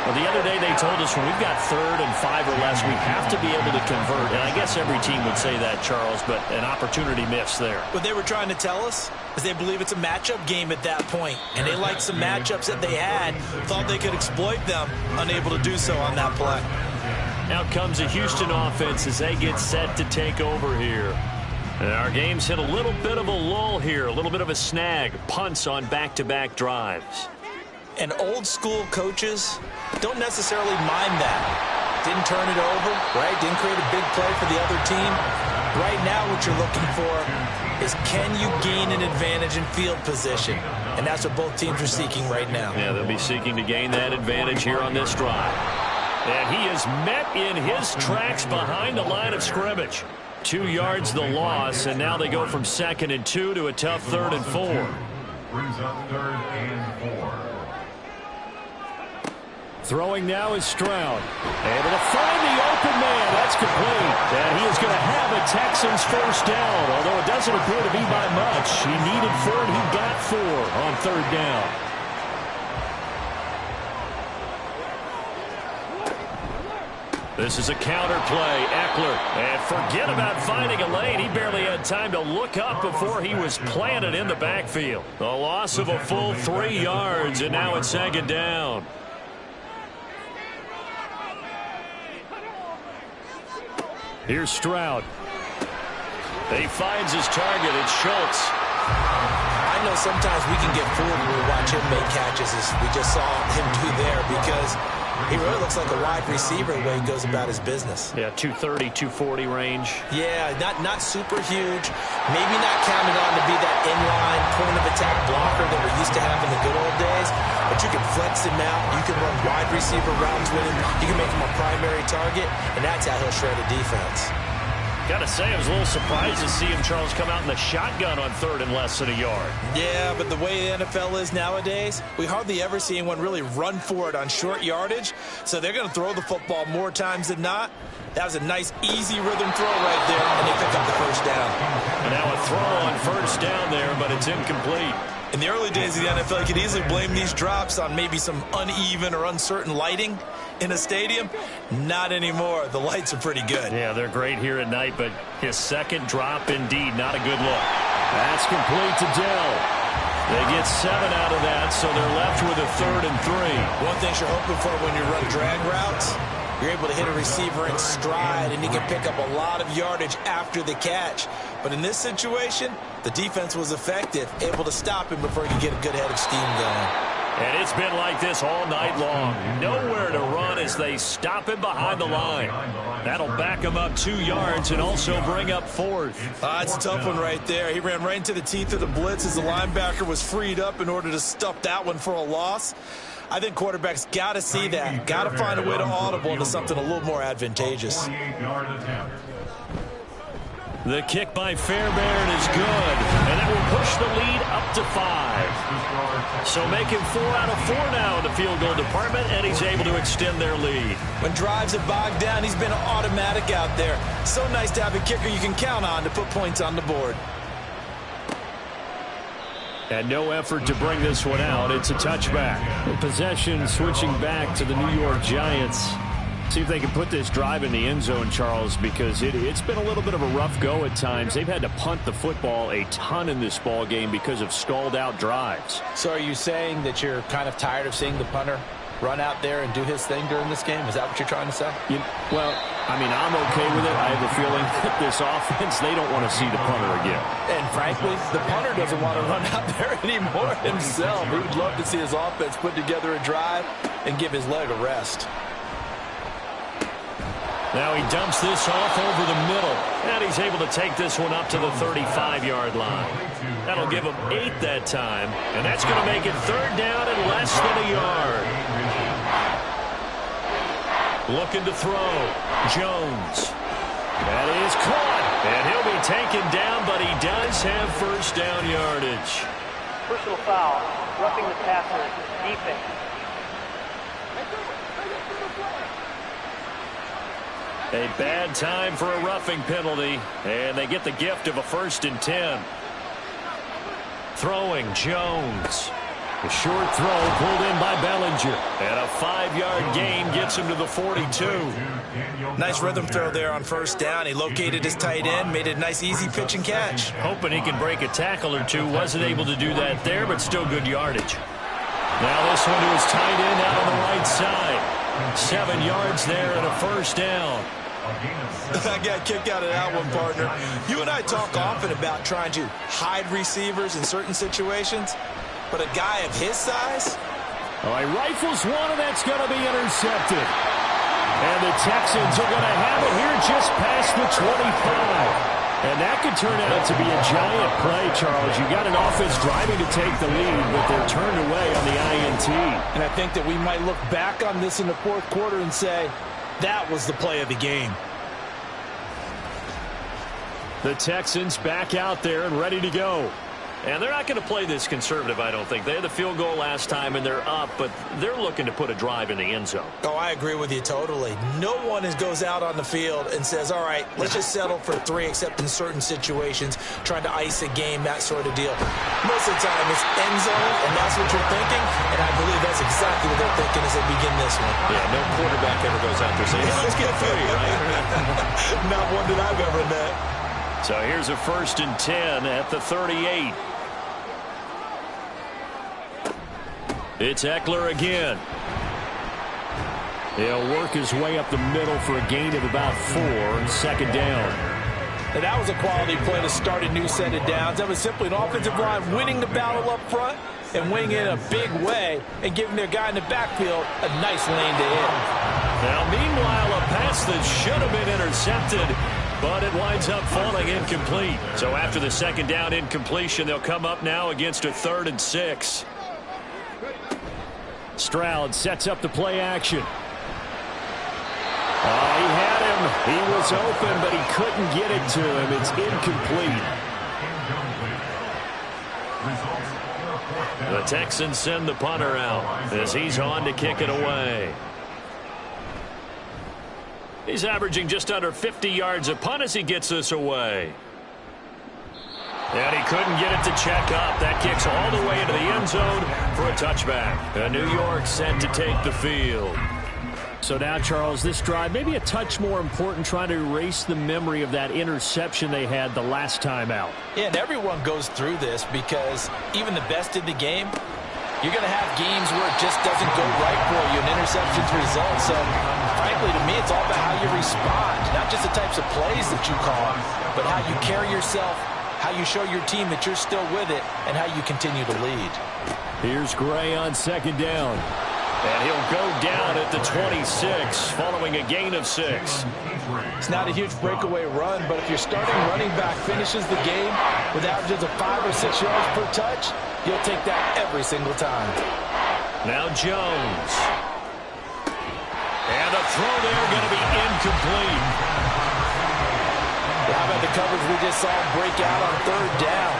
Well, the other day they told us when we've got 3rd and 5 or less, we have to be able to convert. And I guess every team would say that, Charles, but an opportunity missed there. What they were trying to tell us is they believe it's a matchup game at that point. And they liked some matchups that they had, thought they could exploit them, unable to do so on that play. Out comes a Houston offense as they get set to take over here. And our game's hit a little bit of a lull here, a little bit of a snag, punts on back-to-back drives. And old-school coaches don't necessarily mind that. Didn't turn it over, right? Didn't create a big play for the other team. Right now what you're looking for is can you gain an advantage in field position? And that's what both teams are seeking right now. Yeah, they'll be seeking to gain that advantage here on this drive. And he is met in his tracks behind the line of scrimmage. 2 yards the loss, and now they go from 2nd and 2 to a tough 3rd and 4. Brings up 3rd and 4. Throwing now is Stroud. Able to find the open man. That's complete. And he is going to have a Texans first down, although it doesn't appear to be by much. He needed 4, and he got 4 on 3rd down. This is a counter play. Eckler. And forget about finding a lane. He barely had time to look up before he was planted in the backfield. The loss of a full 3 yards, and now it's 2nd down. Here's Stroud. He finds his target. It's Schultz. I know sometimes we can get fooled when we watch him make catches, as we just saw him do there, because he really looks like a wide receiver the way he goes about his business. Yeah, 230, 240 range. Yeah, not super huge. Maybe not counted on to be that inline point-of-attack blocker that we're used to have in the good old days, but you can flex him out. You can run wide receiver routes with him. You can make him a primary target, and that's how he'll shred a defense. Got to say, I was a little surprised to see him, Charles, come out in the shotgun on 3rd and less than a yard. Yeah, but the way the NFL is nowadays, we hardly ever see anyone really run for it on short yardage, so they're going to throw the football more times than not. That was a nice, easy rhythm throw right there, and they pick up the first down. And now a throw on first down there, but it's incomplete. In the early days of the NFL, you could easily blame these drops on maybe some uneven or uncertain lighting in a stadium. Not anymore. The lights are pretty good. Yeah, they're great here at night, but his second drop, indeed, not a good look. That's complete to Dell. They get 7 out of that, so they're left with a 3rd and 3. One thing you're hoping for when you run drag routes, you're able to hit a receiver in stride, and he can pick up a lot of yardage after the catch. But in this situation, the defense was effective, able to stop him before he could get a good head of steam going. And it's been like this all night long. Nowhere to run as they stop him behind the line. That'll back him up 2 yards and also bring up 4th. That's a tough one right there. He ran right into the teeth of the blitz as the linebacker was freed up in order to stuff that one for a loss. I think quarterbacks got to see that. Got to find a way to audible into something a little more advantageous. The kick by Fairbairn is good, and that will push the lead up to 5. So making 4 out of 4 now in the field goal department, and he's able to extend their lead. When drives have bogged down, he's been automatic out there. So nice to have a kicker you can count on to put points on the board. And no effort to bring this one out. It's a touchback. The possession switching back to the New York Giants. See if they can put this drive in the end zone, Charles, because it's been a little bit of a rough go at times. They've had to punt the football a ton in this ball game because of stalled-out drives. So are you saying that you're kind of tired of seeing the punter run out there and do his thing during this game? Is that what you're trying to say? Well, I mean, I'm okay with it. I have a feeling that this offense, they don't want to see the punter again. And frankly, the punter doesn't want to run out there anymore himself. He would love to see his offense put together a drive and give his leg a rest. Now he dumps this off over the middle, and he's able to take this one up to the 35-yard line. That'll give him 8 that time, and that's going to make it 3rd down and less than a yard. Looking to throw. Jones. That is caught, and he'll be taken down, but he does have first down yardage. Personal foul, roughing the passer, defense. A bad time for a roughing penalty, and they get the gift of a 1st and 10. Throwing, Jones. A short throw pulled in by Bellinger, and a 5-yard gain gets him to the 42. Nice rhythm throw there on 1st down. He located his tight end, made it a nice easy pitch and catch. Hoping he can break a tackle or two. Wasn't able to do that there, but still good yardage. Now this one to his tight end out on the right side. 7 yards there and a 1st down. I got kicked out of that one, partner. You and I talk often about trying to hide receivers in certain situations, but a guy of his size? Oh, he rifles one, and that's going to be intercepted. And the Texans are going to have it here just past the 25. And that could turn out to be a giant play, Charles. You got an offense driving to take the lead, but they're turned away on the INT. And I think that we might look back on this in the 4th quarter and say, that was the play of the game. The Texans back out there and ready to go. And they're not going to play this conservative, I don't think. They had the field goal last time, and they're up, but they're looking to put a drive in the end zone. Oh, I agree with you totally. No one goes out on the field and says, all right, let's just settle for 3, except in certain situations, trying to ice a game, that sort of deal. Most of the time, it's end zone, and that's what you're thinking, and I believe that's exactly what they're thinking as they begin this one. Yeah, no quarterback ever goes out there saying, hey, let's get 3, right? Not one that I've ever met. So here's a 1st and 10 at the 38. It's Eckler again. He'll work his way up the middle for a gain of about 4, 2nd down. And that was a quality play to start a new set of downs. That was simply an offensive line winning the battle up front and winning in a big way and giving their guy in the backfield a nice lane to hit. Now, meanwhile, a pass that should have been intercepted, but it winds up falling incomplete. So after the 2nd down incompletion, they'll come up now against a 3rd and 6. Stroud sets up the play action. He had him. He was open, but he couldn't get it to him. It's incomplete. The Texans send the punter out as he's on to kick it away. He's averaging just under 50 yards a punt as he gets this away. And he couldn't get it to check up. That kicks all the way into the end zone for a touchback. And New York set to take the field. So now, Charles, this drive maybe a touch more important, trying to erase the memory of that interception they had the last time out. Yeah, and everyone goes through this because even the best in the game, you're going to have games where it just doesn't go right for you, and interceptions result. So, frankly, to me, it's all about how you respond, not just the types of plays that you call, but how you carry yourself, how you show your team that you're still with it, and how you continue to lead. Here's Gray on 2nd down. And he'll go down at the 26 following a gain of 6. It's not a huge breakaway run, but if your starting running back finishes the game with averages of 5 or 6 yards per touch, you'll take that every single time. Now Jones. And the throw there going to be incomplete. How about the coverage we just saw break out on 3rd down?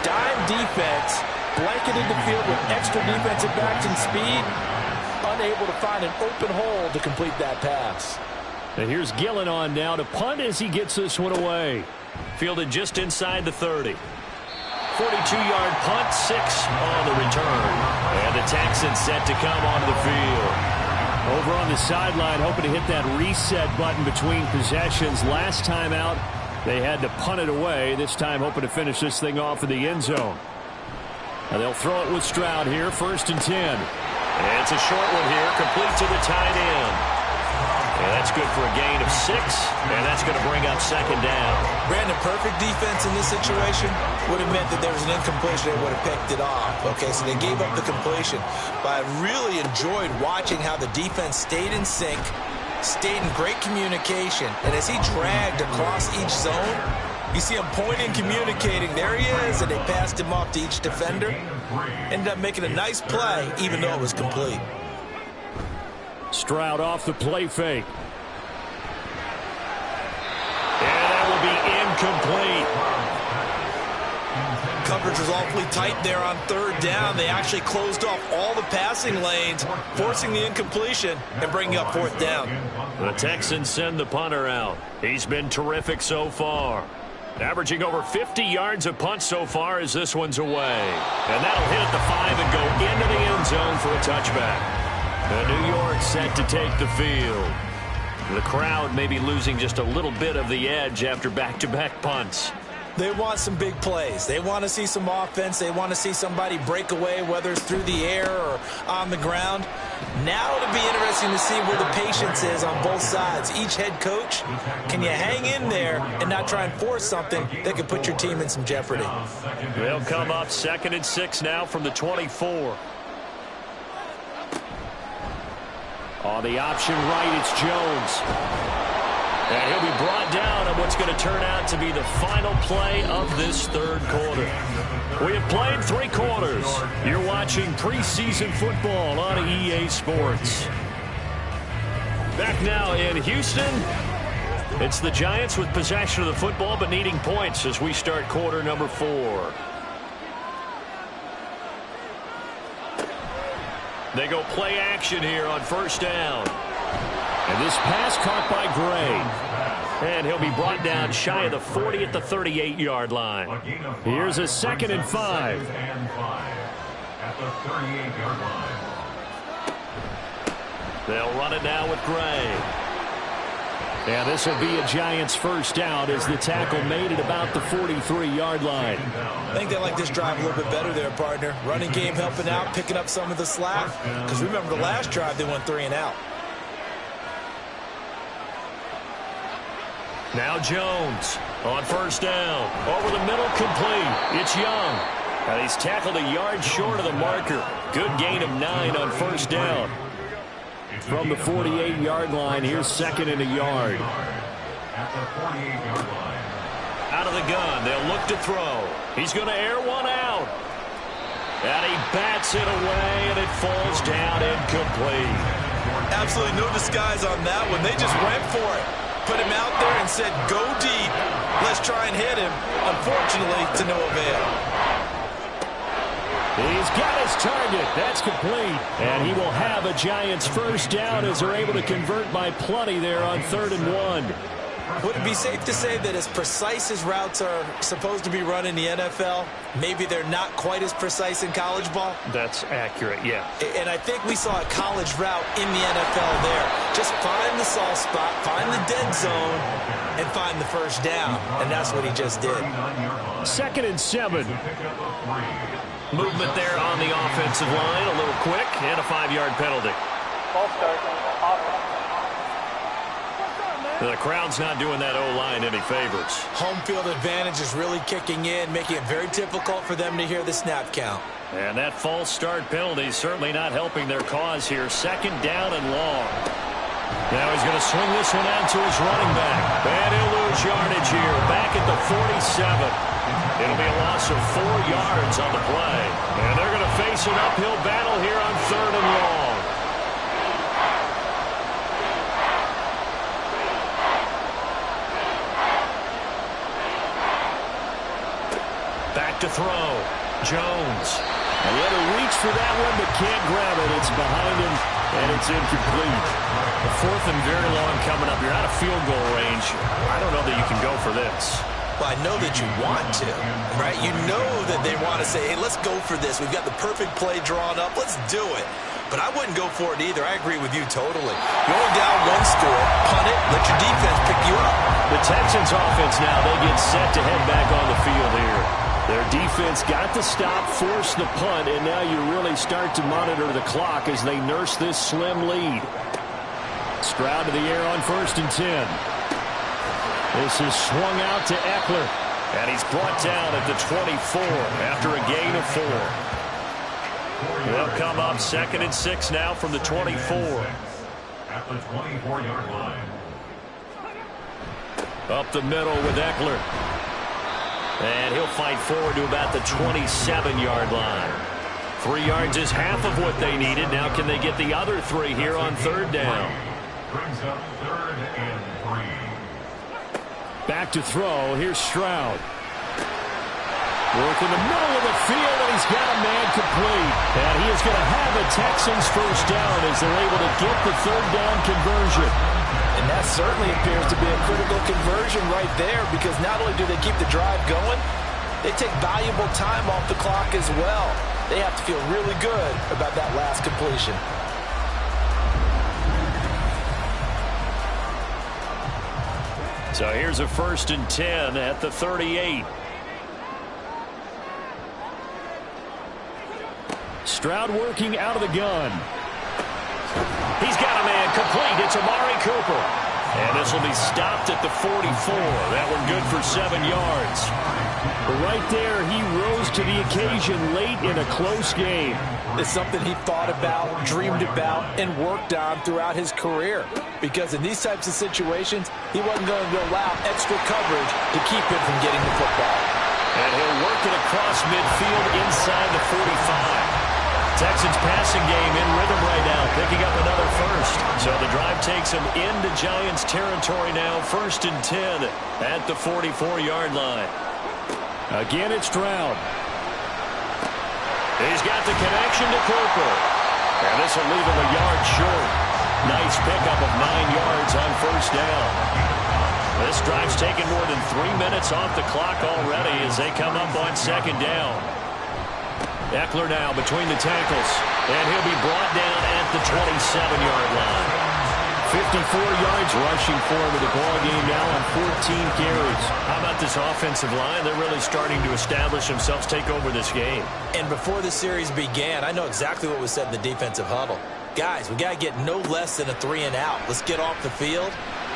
Dime defense, blanketed the field with extra defensive backs and speed, unable to find an open hole to complete that pass. And here's Gillen on now to punt as he gets this one away. Fielded just inside the 30. 42-yard punt, 6 on the return. And the Texans set to come onto the field. Over on the sideline, hoping to hit that reset button between possessions. Last time out, they had to punt it away. This time, hoping to finish this thing off in the end zone. Now they'll throw it with Stroud here, 1st and 10. And it's a short one here, complete to the tight end. And that's good for a gain of 6, and that's going to bring up 2nd down. Brandon, perfect defense in this situation would have meant that there was an incompletion. They would have picked it off. Okay, so they gave up the completion. But I really enjoyed watching how the defense stayed in sync, stayed in great communication, and as he dragged across each zone, you see him pointing, communicating. There he is, and they passed him off to each defender. Ended up making a nice play, even though it was complete. Stroud off the play fake. And that will be incomplete. Coverage was awfully tight there on 3rd down. They actually closed off all the passing lanes, forcing the incompletion and bringing up 4th down. The Texans send the punter out. He's been terrific so far. Averaging over 50 yards a punt so far as this one's away. And that'll hit at the 5 and go into the end zone for a touchback. And New York set to take the field. The crowd may be losing just a little bit of the edge after back-to-back punts. They want some big plays. They want to see some offense. They want to see somebody break away, whether it's through the air or on the ground. Now it'll be interesting to see where the patience is on both sides. Each head coach, can you hang in there and not try and force something that could put your team in some jeopardy? They'll come up 2nd and 6 now from the 24. On the option right, it's Jones. And he'll be brought down on what's going to turn out to be the final play of this 3rd quarter. We have played 3 quarters. You're watching preseason football on EA Sports. Back now in Houston. It's the Giants with possession of the football but needing points as we start quarter number 4. They go play action here on 1st down. And this pass caught by Gray. And he'll be brought down shy of the 40 at the 38-yard line. Here's a 2nd and 5. At the 38-yard line. They'll run it now with Gray. And this will be a Giants 1st down as the tackle made at about the 43-yard line. I think they like this drive a little bit better there, partner. Running game helping out, picking up some of the slack. Because remember, the last drive, they went 3 and out. Now Jones on 1st down. Over the middle, complete. It's Young. And he's tackled a yard short of the marker. Good gain of 9 on 1st down. From the 48-yard line, here's 2nd and a yard. At the 48-yard line. Out of the gun, they'll look to throw. He's going to air one out. And he bats it away, and it falls down incomplete. Absolutely no disguise on that one. They just went for it. Put him out there and said, go deep. Let's try and hit him. Unfortunately, to no avail. He's got his target. That's complete. And he will have a Giants 1st down as they're able to convert by plenty there on 3rd and 1. Would it be safe to say that as precise as routes are supposed to be run in the NFL, maybe they're not quite as precise in college ball? That's accurate, yeah. And I think we saw a college route in the NFL there. Just find the soft spot, find the dead zone, and find the 1st down. And that's what he just did. 2nd and 7. Movement there on the offensive line, a little quick, and a 5-yard penalty. Ball start. Offense. The crowd's not doing that O-line any favors. Home field advantage is really kicking in, making it very difficult for them to hear the snap count. And that false start penalty is certainly not helping their cause here. 2nd down and long. Now he's going to swing this one out to his running back. And he'll lose yardage here, back at the 47. It'll be a loss of 4 yards on the play. And they're going to face an uphill battle here on 3rd and long. Back to throw. Jones. And he had to reach for that one, but can't grab it. It's behind him, and it's incomplete. The 4th and very long coming up. You're out of field goal range. I don't know that you can go for this. Well, I know that you want to, right? You know that they want to say, hey, let's go for this. We've got the perfect play drawn up. Let's do it. but I wouldn't go for it either. I agree with you totally. Going down one score, punt it, let your defense pick you up. The Texans offense now, they get set to head back on the field here. Their defense got the stop, forced the punt, and now you really start to monitor the clock as they nurse this slim lead. Stroud to the air on 1st and 10. This is swung out to Eckler, and he's brought down at the 24 after a gain of 4. They'll come up 2nd and 6 now from the 24. At the 24-yard line. Up the middle with Eckler. And he'll fight forward to about the 27-yard line. 3 yards is half of what they needed. Now can they get the other 3 here on 3rd down? Brings up 3rd and 3. Back to throw. Here's Stroud. Work in the middle of the field, and he's got a man complete. And he is going to have the Texans first down as they're able to get the 3rd down conversion. And that certainly appears to be a critical conversion right there, because not only do they keep the drive going, they take valuable time off the clock as well. They have to feel really good about that last completion. So here's a 1st and 10 at the 38. Stroud working out of the gun. He's got a man complete. It's Amari Cooper. And this will be stopped at the 44. That one good for 7 yards. Right there, he rose to the occasion late in a close game. It's something he thought about, dreamed about, and worked on throughout his career. Because in these types of situations, he wasn't going to allow extra coverage to keep him from getting the football. And he'll work it across midfield inside the 45. Texans passing game in rhythm right now, picking up another first. So the drive takes him into Giants territory now, 1st and 10 at the 44-yard line. Again, it's Stroud. He's got the connection to Cooper. And this will leave him a yard short. Nice pickup of 9 yards on 1st down. This drive's taken more than 3 minutes off the clock already as they come up on 2nd down. Eckler now between the tackles, and he'll be brought down at the 27-yard line. 54 yards rushing for him with the ball game now on 14 carries. How about this offensive line? They're really starting to establish themselves, take over this game. And before the series began, I know exactly what was said in the defensive huddle. Guys, we got to get no less than a 3 and out. Let's get off the field.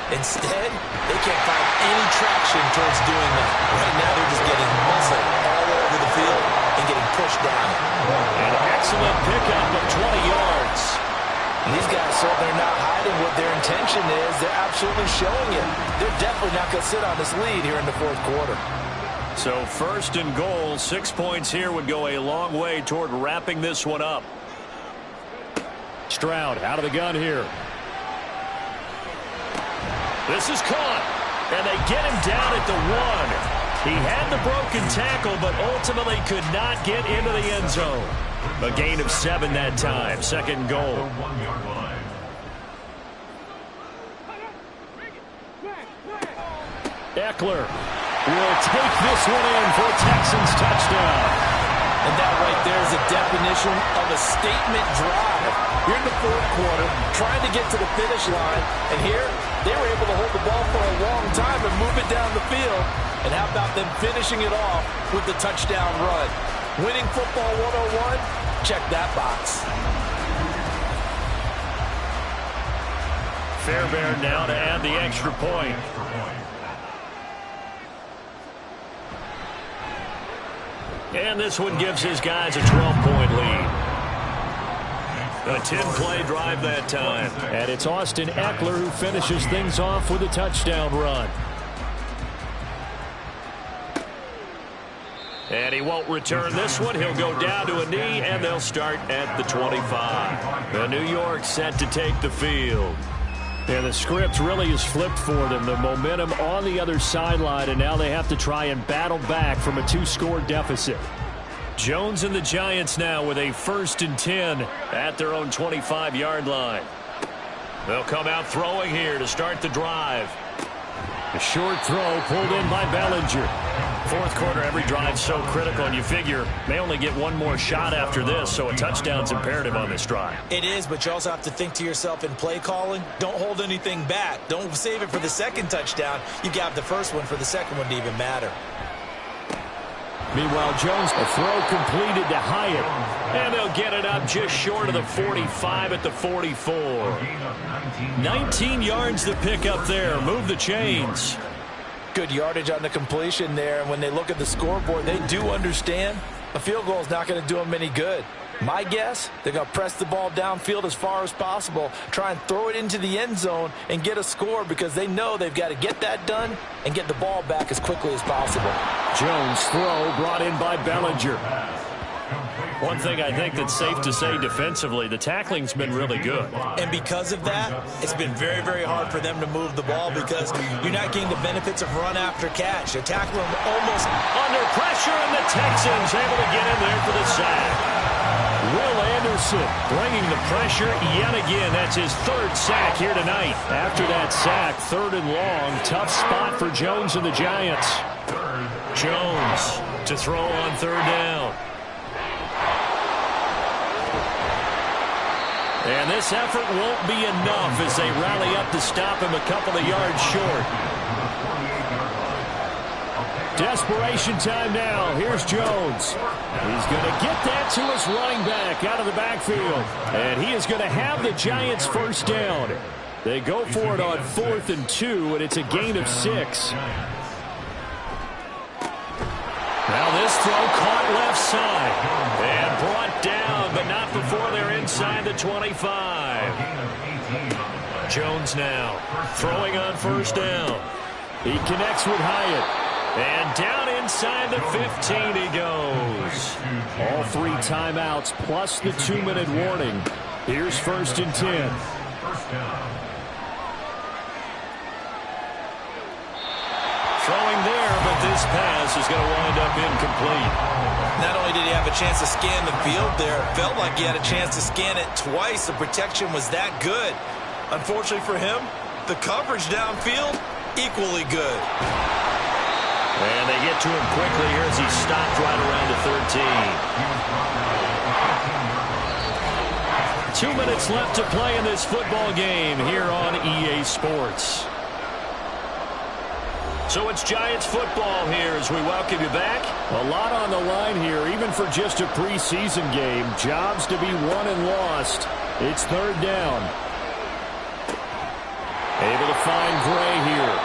Instead, they can't find any traction towards doing that. Right now, they're just getting muscle all over the field and getting pushed down. An excellent pickup of 20 yards. And these guys certainly are not hiding what their intention is. They're absolutely showing it. They're definitely not going to sit on this lead here in the 4th quarter. So 1st and goal, 6 points here would go a long way toward wrapping this one up. Stroud out of the gun here. This is caught, and they get him down at the 1. He had the broken tackle, but ultimately could not get into the end zone. A gain of 7 that time, 2nd goal. Eckler will take this one in for Texans touchdown. And that right there is a definition of a statement drive. You're in the 4th quarter, trying to get to the finish line, and here they were able to hold the ball for a long time and move it down the field. And how about them finishing it off with the touchdown run? Winning football 101? Check that box. Fairbairn now to add the extra point. And this one gives his guys a 12-point lead. A 10-play drive that time. And it's Austin Eckler who finishes things off with a touchdown run. And he won't return this one. He'll go down to a knee, and they'll start at the 25. The New York set to take the field. And the script really is flipped for them. The momentum on the other sideline, and now they have to try and battle back from a 2-score deficit. Jones and the Giants now with a 1st and 10 at their own 25-yard line. They'll come out throwing here to start the drive. A short throw pulled in by Bellinger. Fourth quarter, every drive so critical, and you figure may only get one more shot after this, so a touchdown's imperative on this drive. It is, but you also have to think to yourself in play calling, don't hold anything back. Don't save it for the second touchdown. You got the first one for the second one to even matter. Meanwhile, Jones, a throw completed to Hyatt. And they'll get it up just short of the 45 at the 44. 19 yards to pick up there. Move the chains. Good yardage on the completion there. And when they look at the scoreboard, they do understand a field goal is not going to do them any good. My guess, they're going to press the ball downfield as far as possible, try and throw it into the end zone and get a score because they know they've got to get that done and get the ball back as quickly as possible. Jones' throw brought in by Bellinger. One thing I think that's safe to say defensively, the tackling's been really good. And because of that, it's been very, very hard for them to move the ball because you're not getting the benefits of run after catch. They tackle them almost under pressure, and the Texans able to get in there for the sack. Will Anderson bringing the pressure yet again. That's his third sack here tonight. After that sack, third and long, tough spot for Jones and the Giants. Jones to throw on third down. And this effort won't be enough as they rally up to stop him a couple of yards short. Desperation time now. Here's Jones. He's going to get that to his running back out of the backfield. And he is going to have the Giants first down. They go for it on 4th and 2, and it's a gain of 6. Now this throw caught left side and brought down, but not before they're inside the 25. Jones now throwing on first down. He connects with Hyatt. And down inside the 15 he goes. All 3 timeouts plus the 2-minute warning. Here's 1st and 10. Throwing there, but this pass is going to wind up incomplete. Not only did he have a chance to scan the field there, it felt like he had a chance to scan it twice. The protection was that good. Unfortunately for him, the coverage downfield, equally good. And they get to him quickly here as he stopped right around the 13. 2 minutes left to play in this football game here on EA Sports. So it's Giants football here as we welcome you back. A lot on the line here, even for just a preseason game. Jobs to be won and lost. It's third down. Able to find Gray here.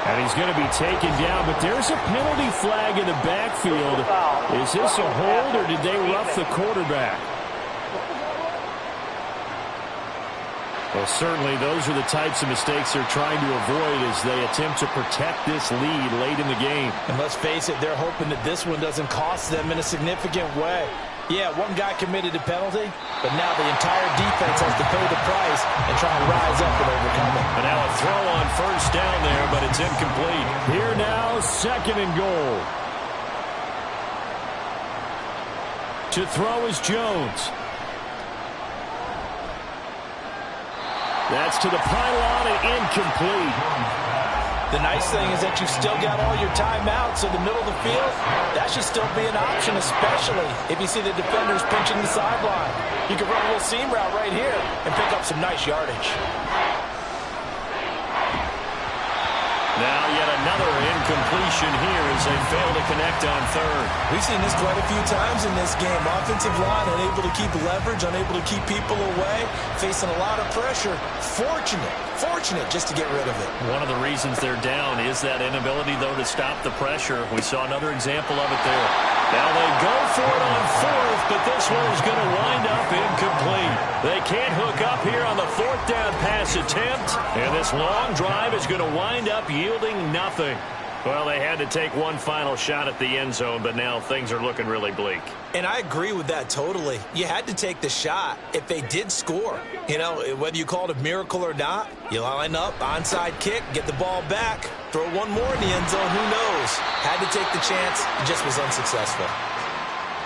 And he's going to be taken down, but there's a penalty flag in the backfield. Is this a hold, or did they rough the quarterback? Well, certainly those are the types of mistakes they're trying to avoid as they attempt to protect this lead late in the game. And let's face it, they're hoping that this one doesn't cost them in a significant way. Yeah, one guy committed a penalty, but now the entire defense has to pay the price and try and rise up and overcome it. And now a throw on first down there, but it's incomplete. Here now, 2nd and goal. To throw is Jones. That's to the pylon and incomplete. The nice thing is that you've still got all your timeouts in the middle of the field. That should still be an option, especially if you see the defenders pinching the sideline. You can run a little seam route right here and pick up some nice yardage. Now yet another incompletion here as they fail to connect on third. We've seen this quite a few times in this game. Offensive line unable to keep leverage, unable to keep people away, facing a lot of pressure. Fortunate just to get rid of it. One of the reasons they're down is that inability, though, to stop the pressure. We saw another example of it there. Now they go for it on 4th, but this one is going to wind up incomplete. They can't hook up here on the 4th down pass attempt, and this long drive is going to wind up yielding nothing. Well, they had to take one final shot at the end zone, but now things are looking really bleak. And I agree with that totally. You had to take the shot if they did score. You know, whether you call it a miracle or not, you line up, onside kick, get the ball back, throw one more in the end zone, who knows? Had to take the chance, it just was unsuccessful.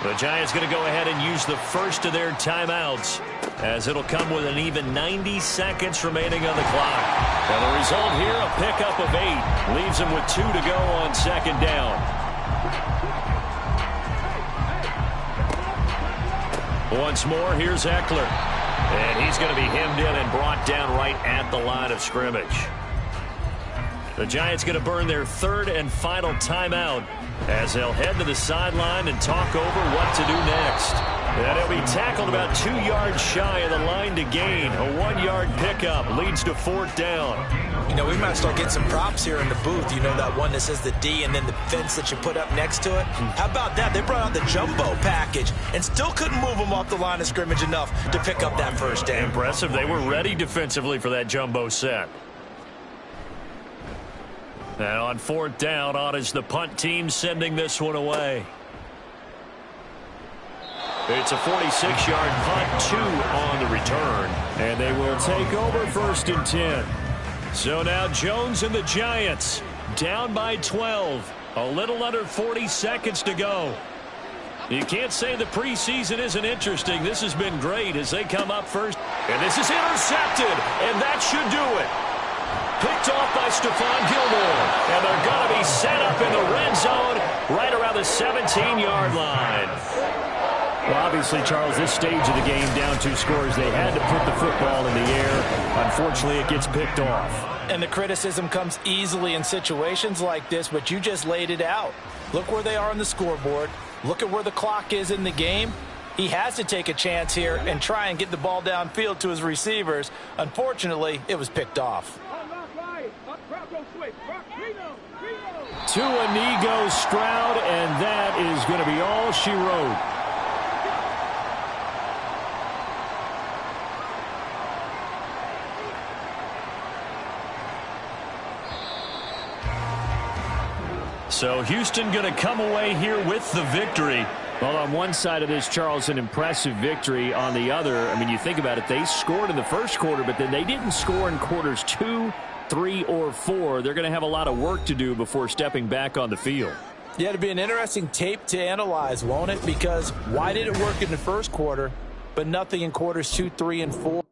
The Giants going to go ahead and use the first of their timeouts as it'll come with an even 90 seconds remaining on the clock. And the result here, a pickup of 8. Leaves them with 2 to go on 2nd down. Once more, here's Eckler. And he's going to be hemmed in and brought down right at the line of scrimmage. The Giants going to burn their third and final timeout as they'll head to the sideline and talk over what to do next. And he'll be tackled about 2 yards shy of the line to gain. A 1-yard pickup leads to 4th down. You know, we might start getting some props here in the booth. You know, that one that says the D and then the fence that you put up next to it? How about that? They brought out the jumbo package and still couldn't move them off the line of scrimmage enough to pick up that first down. Impressive. They were ready defensively for that jumbo set. And on 4th down, on is the punt team sending this one away. It's a 46-yard punt, 2 on the return. And they will take over 1st and 10. So now Jones and the Giants down by 12. A little under 40 seconds to go. You can't say the preseason isn't interesting. This has been great as they come up first. And this is intercepted, and that should do it. Picked off by Stephon Gilmore. And they're going to be set up in the red zone right around the 17-yard line. Well, obviously, Charles, this stage of the game, down 2 scores, they had to put the football in the air. Unfortunately, it gets picked off. And the criticism comes easily in situations like this, but you just laid it out. Look where they are on the scoreboard. Look at where the clock is in the game. He has to take a chance here and try and get the ball downfield to his receivers. Unfortunately, it was picked off. To Inigo Stroud, and that is going to be all she wrote. So Houston going to come away here with the victory. Well, on one side of this, Charles, an impressive victory. On the other, I mean, you think about it, they scored in the first quarter, but then they didn't score in quarters 2, 3, or 4. They're going to have a lot of work to do before stepping back on the field. Yeah, it'll be an interesting tape to analyze, won't it? Because why did it work in the first quarter, but nothing in quarters 2, 3, and 4?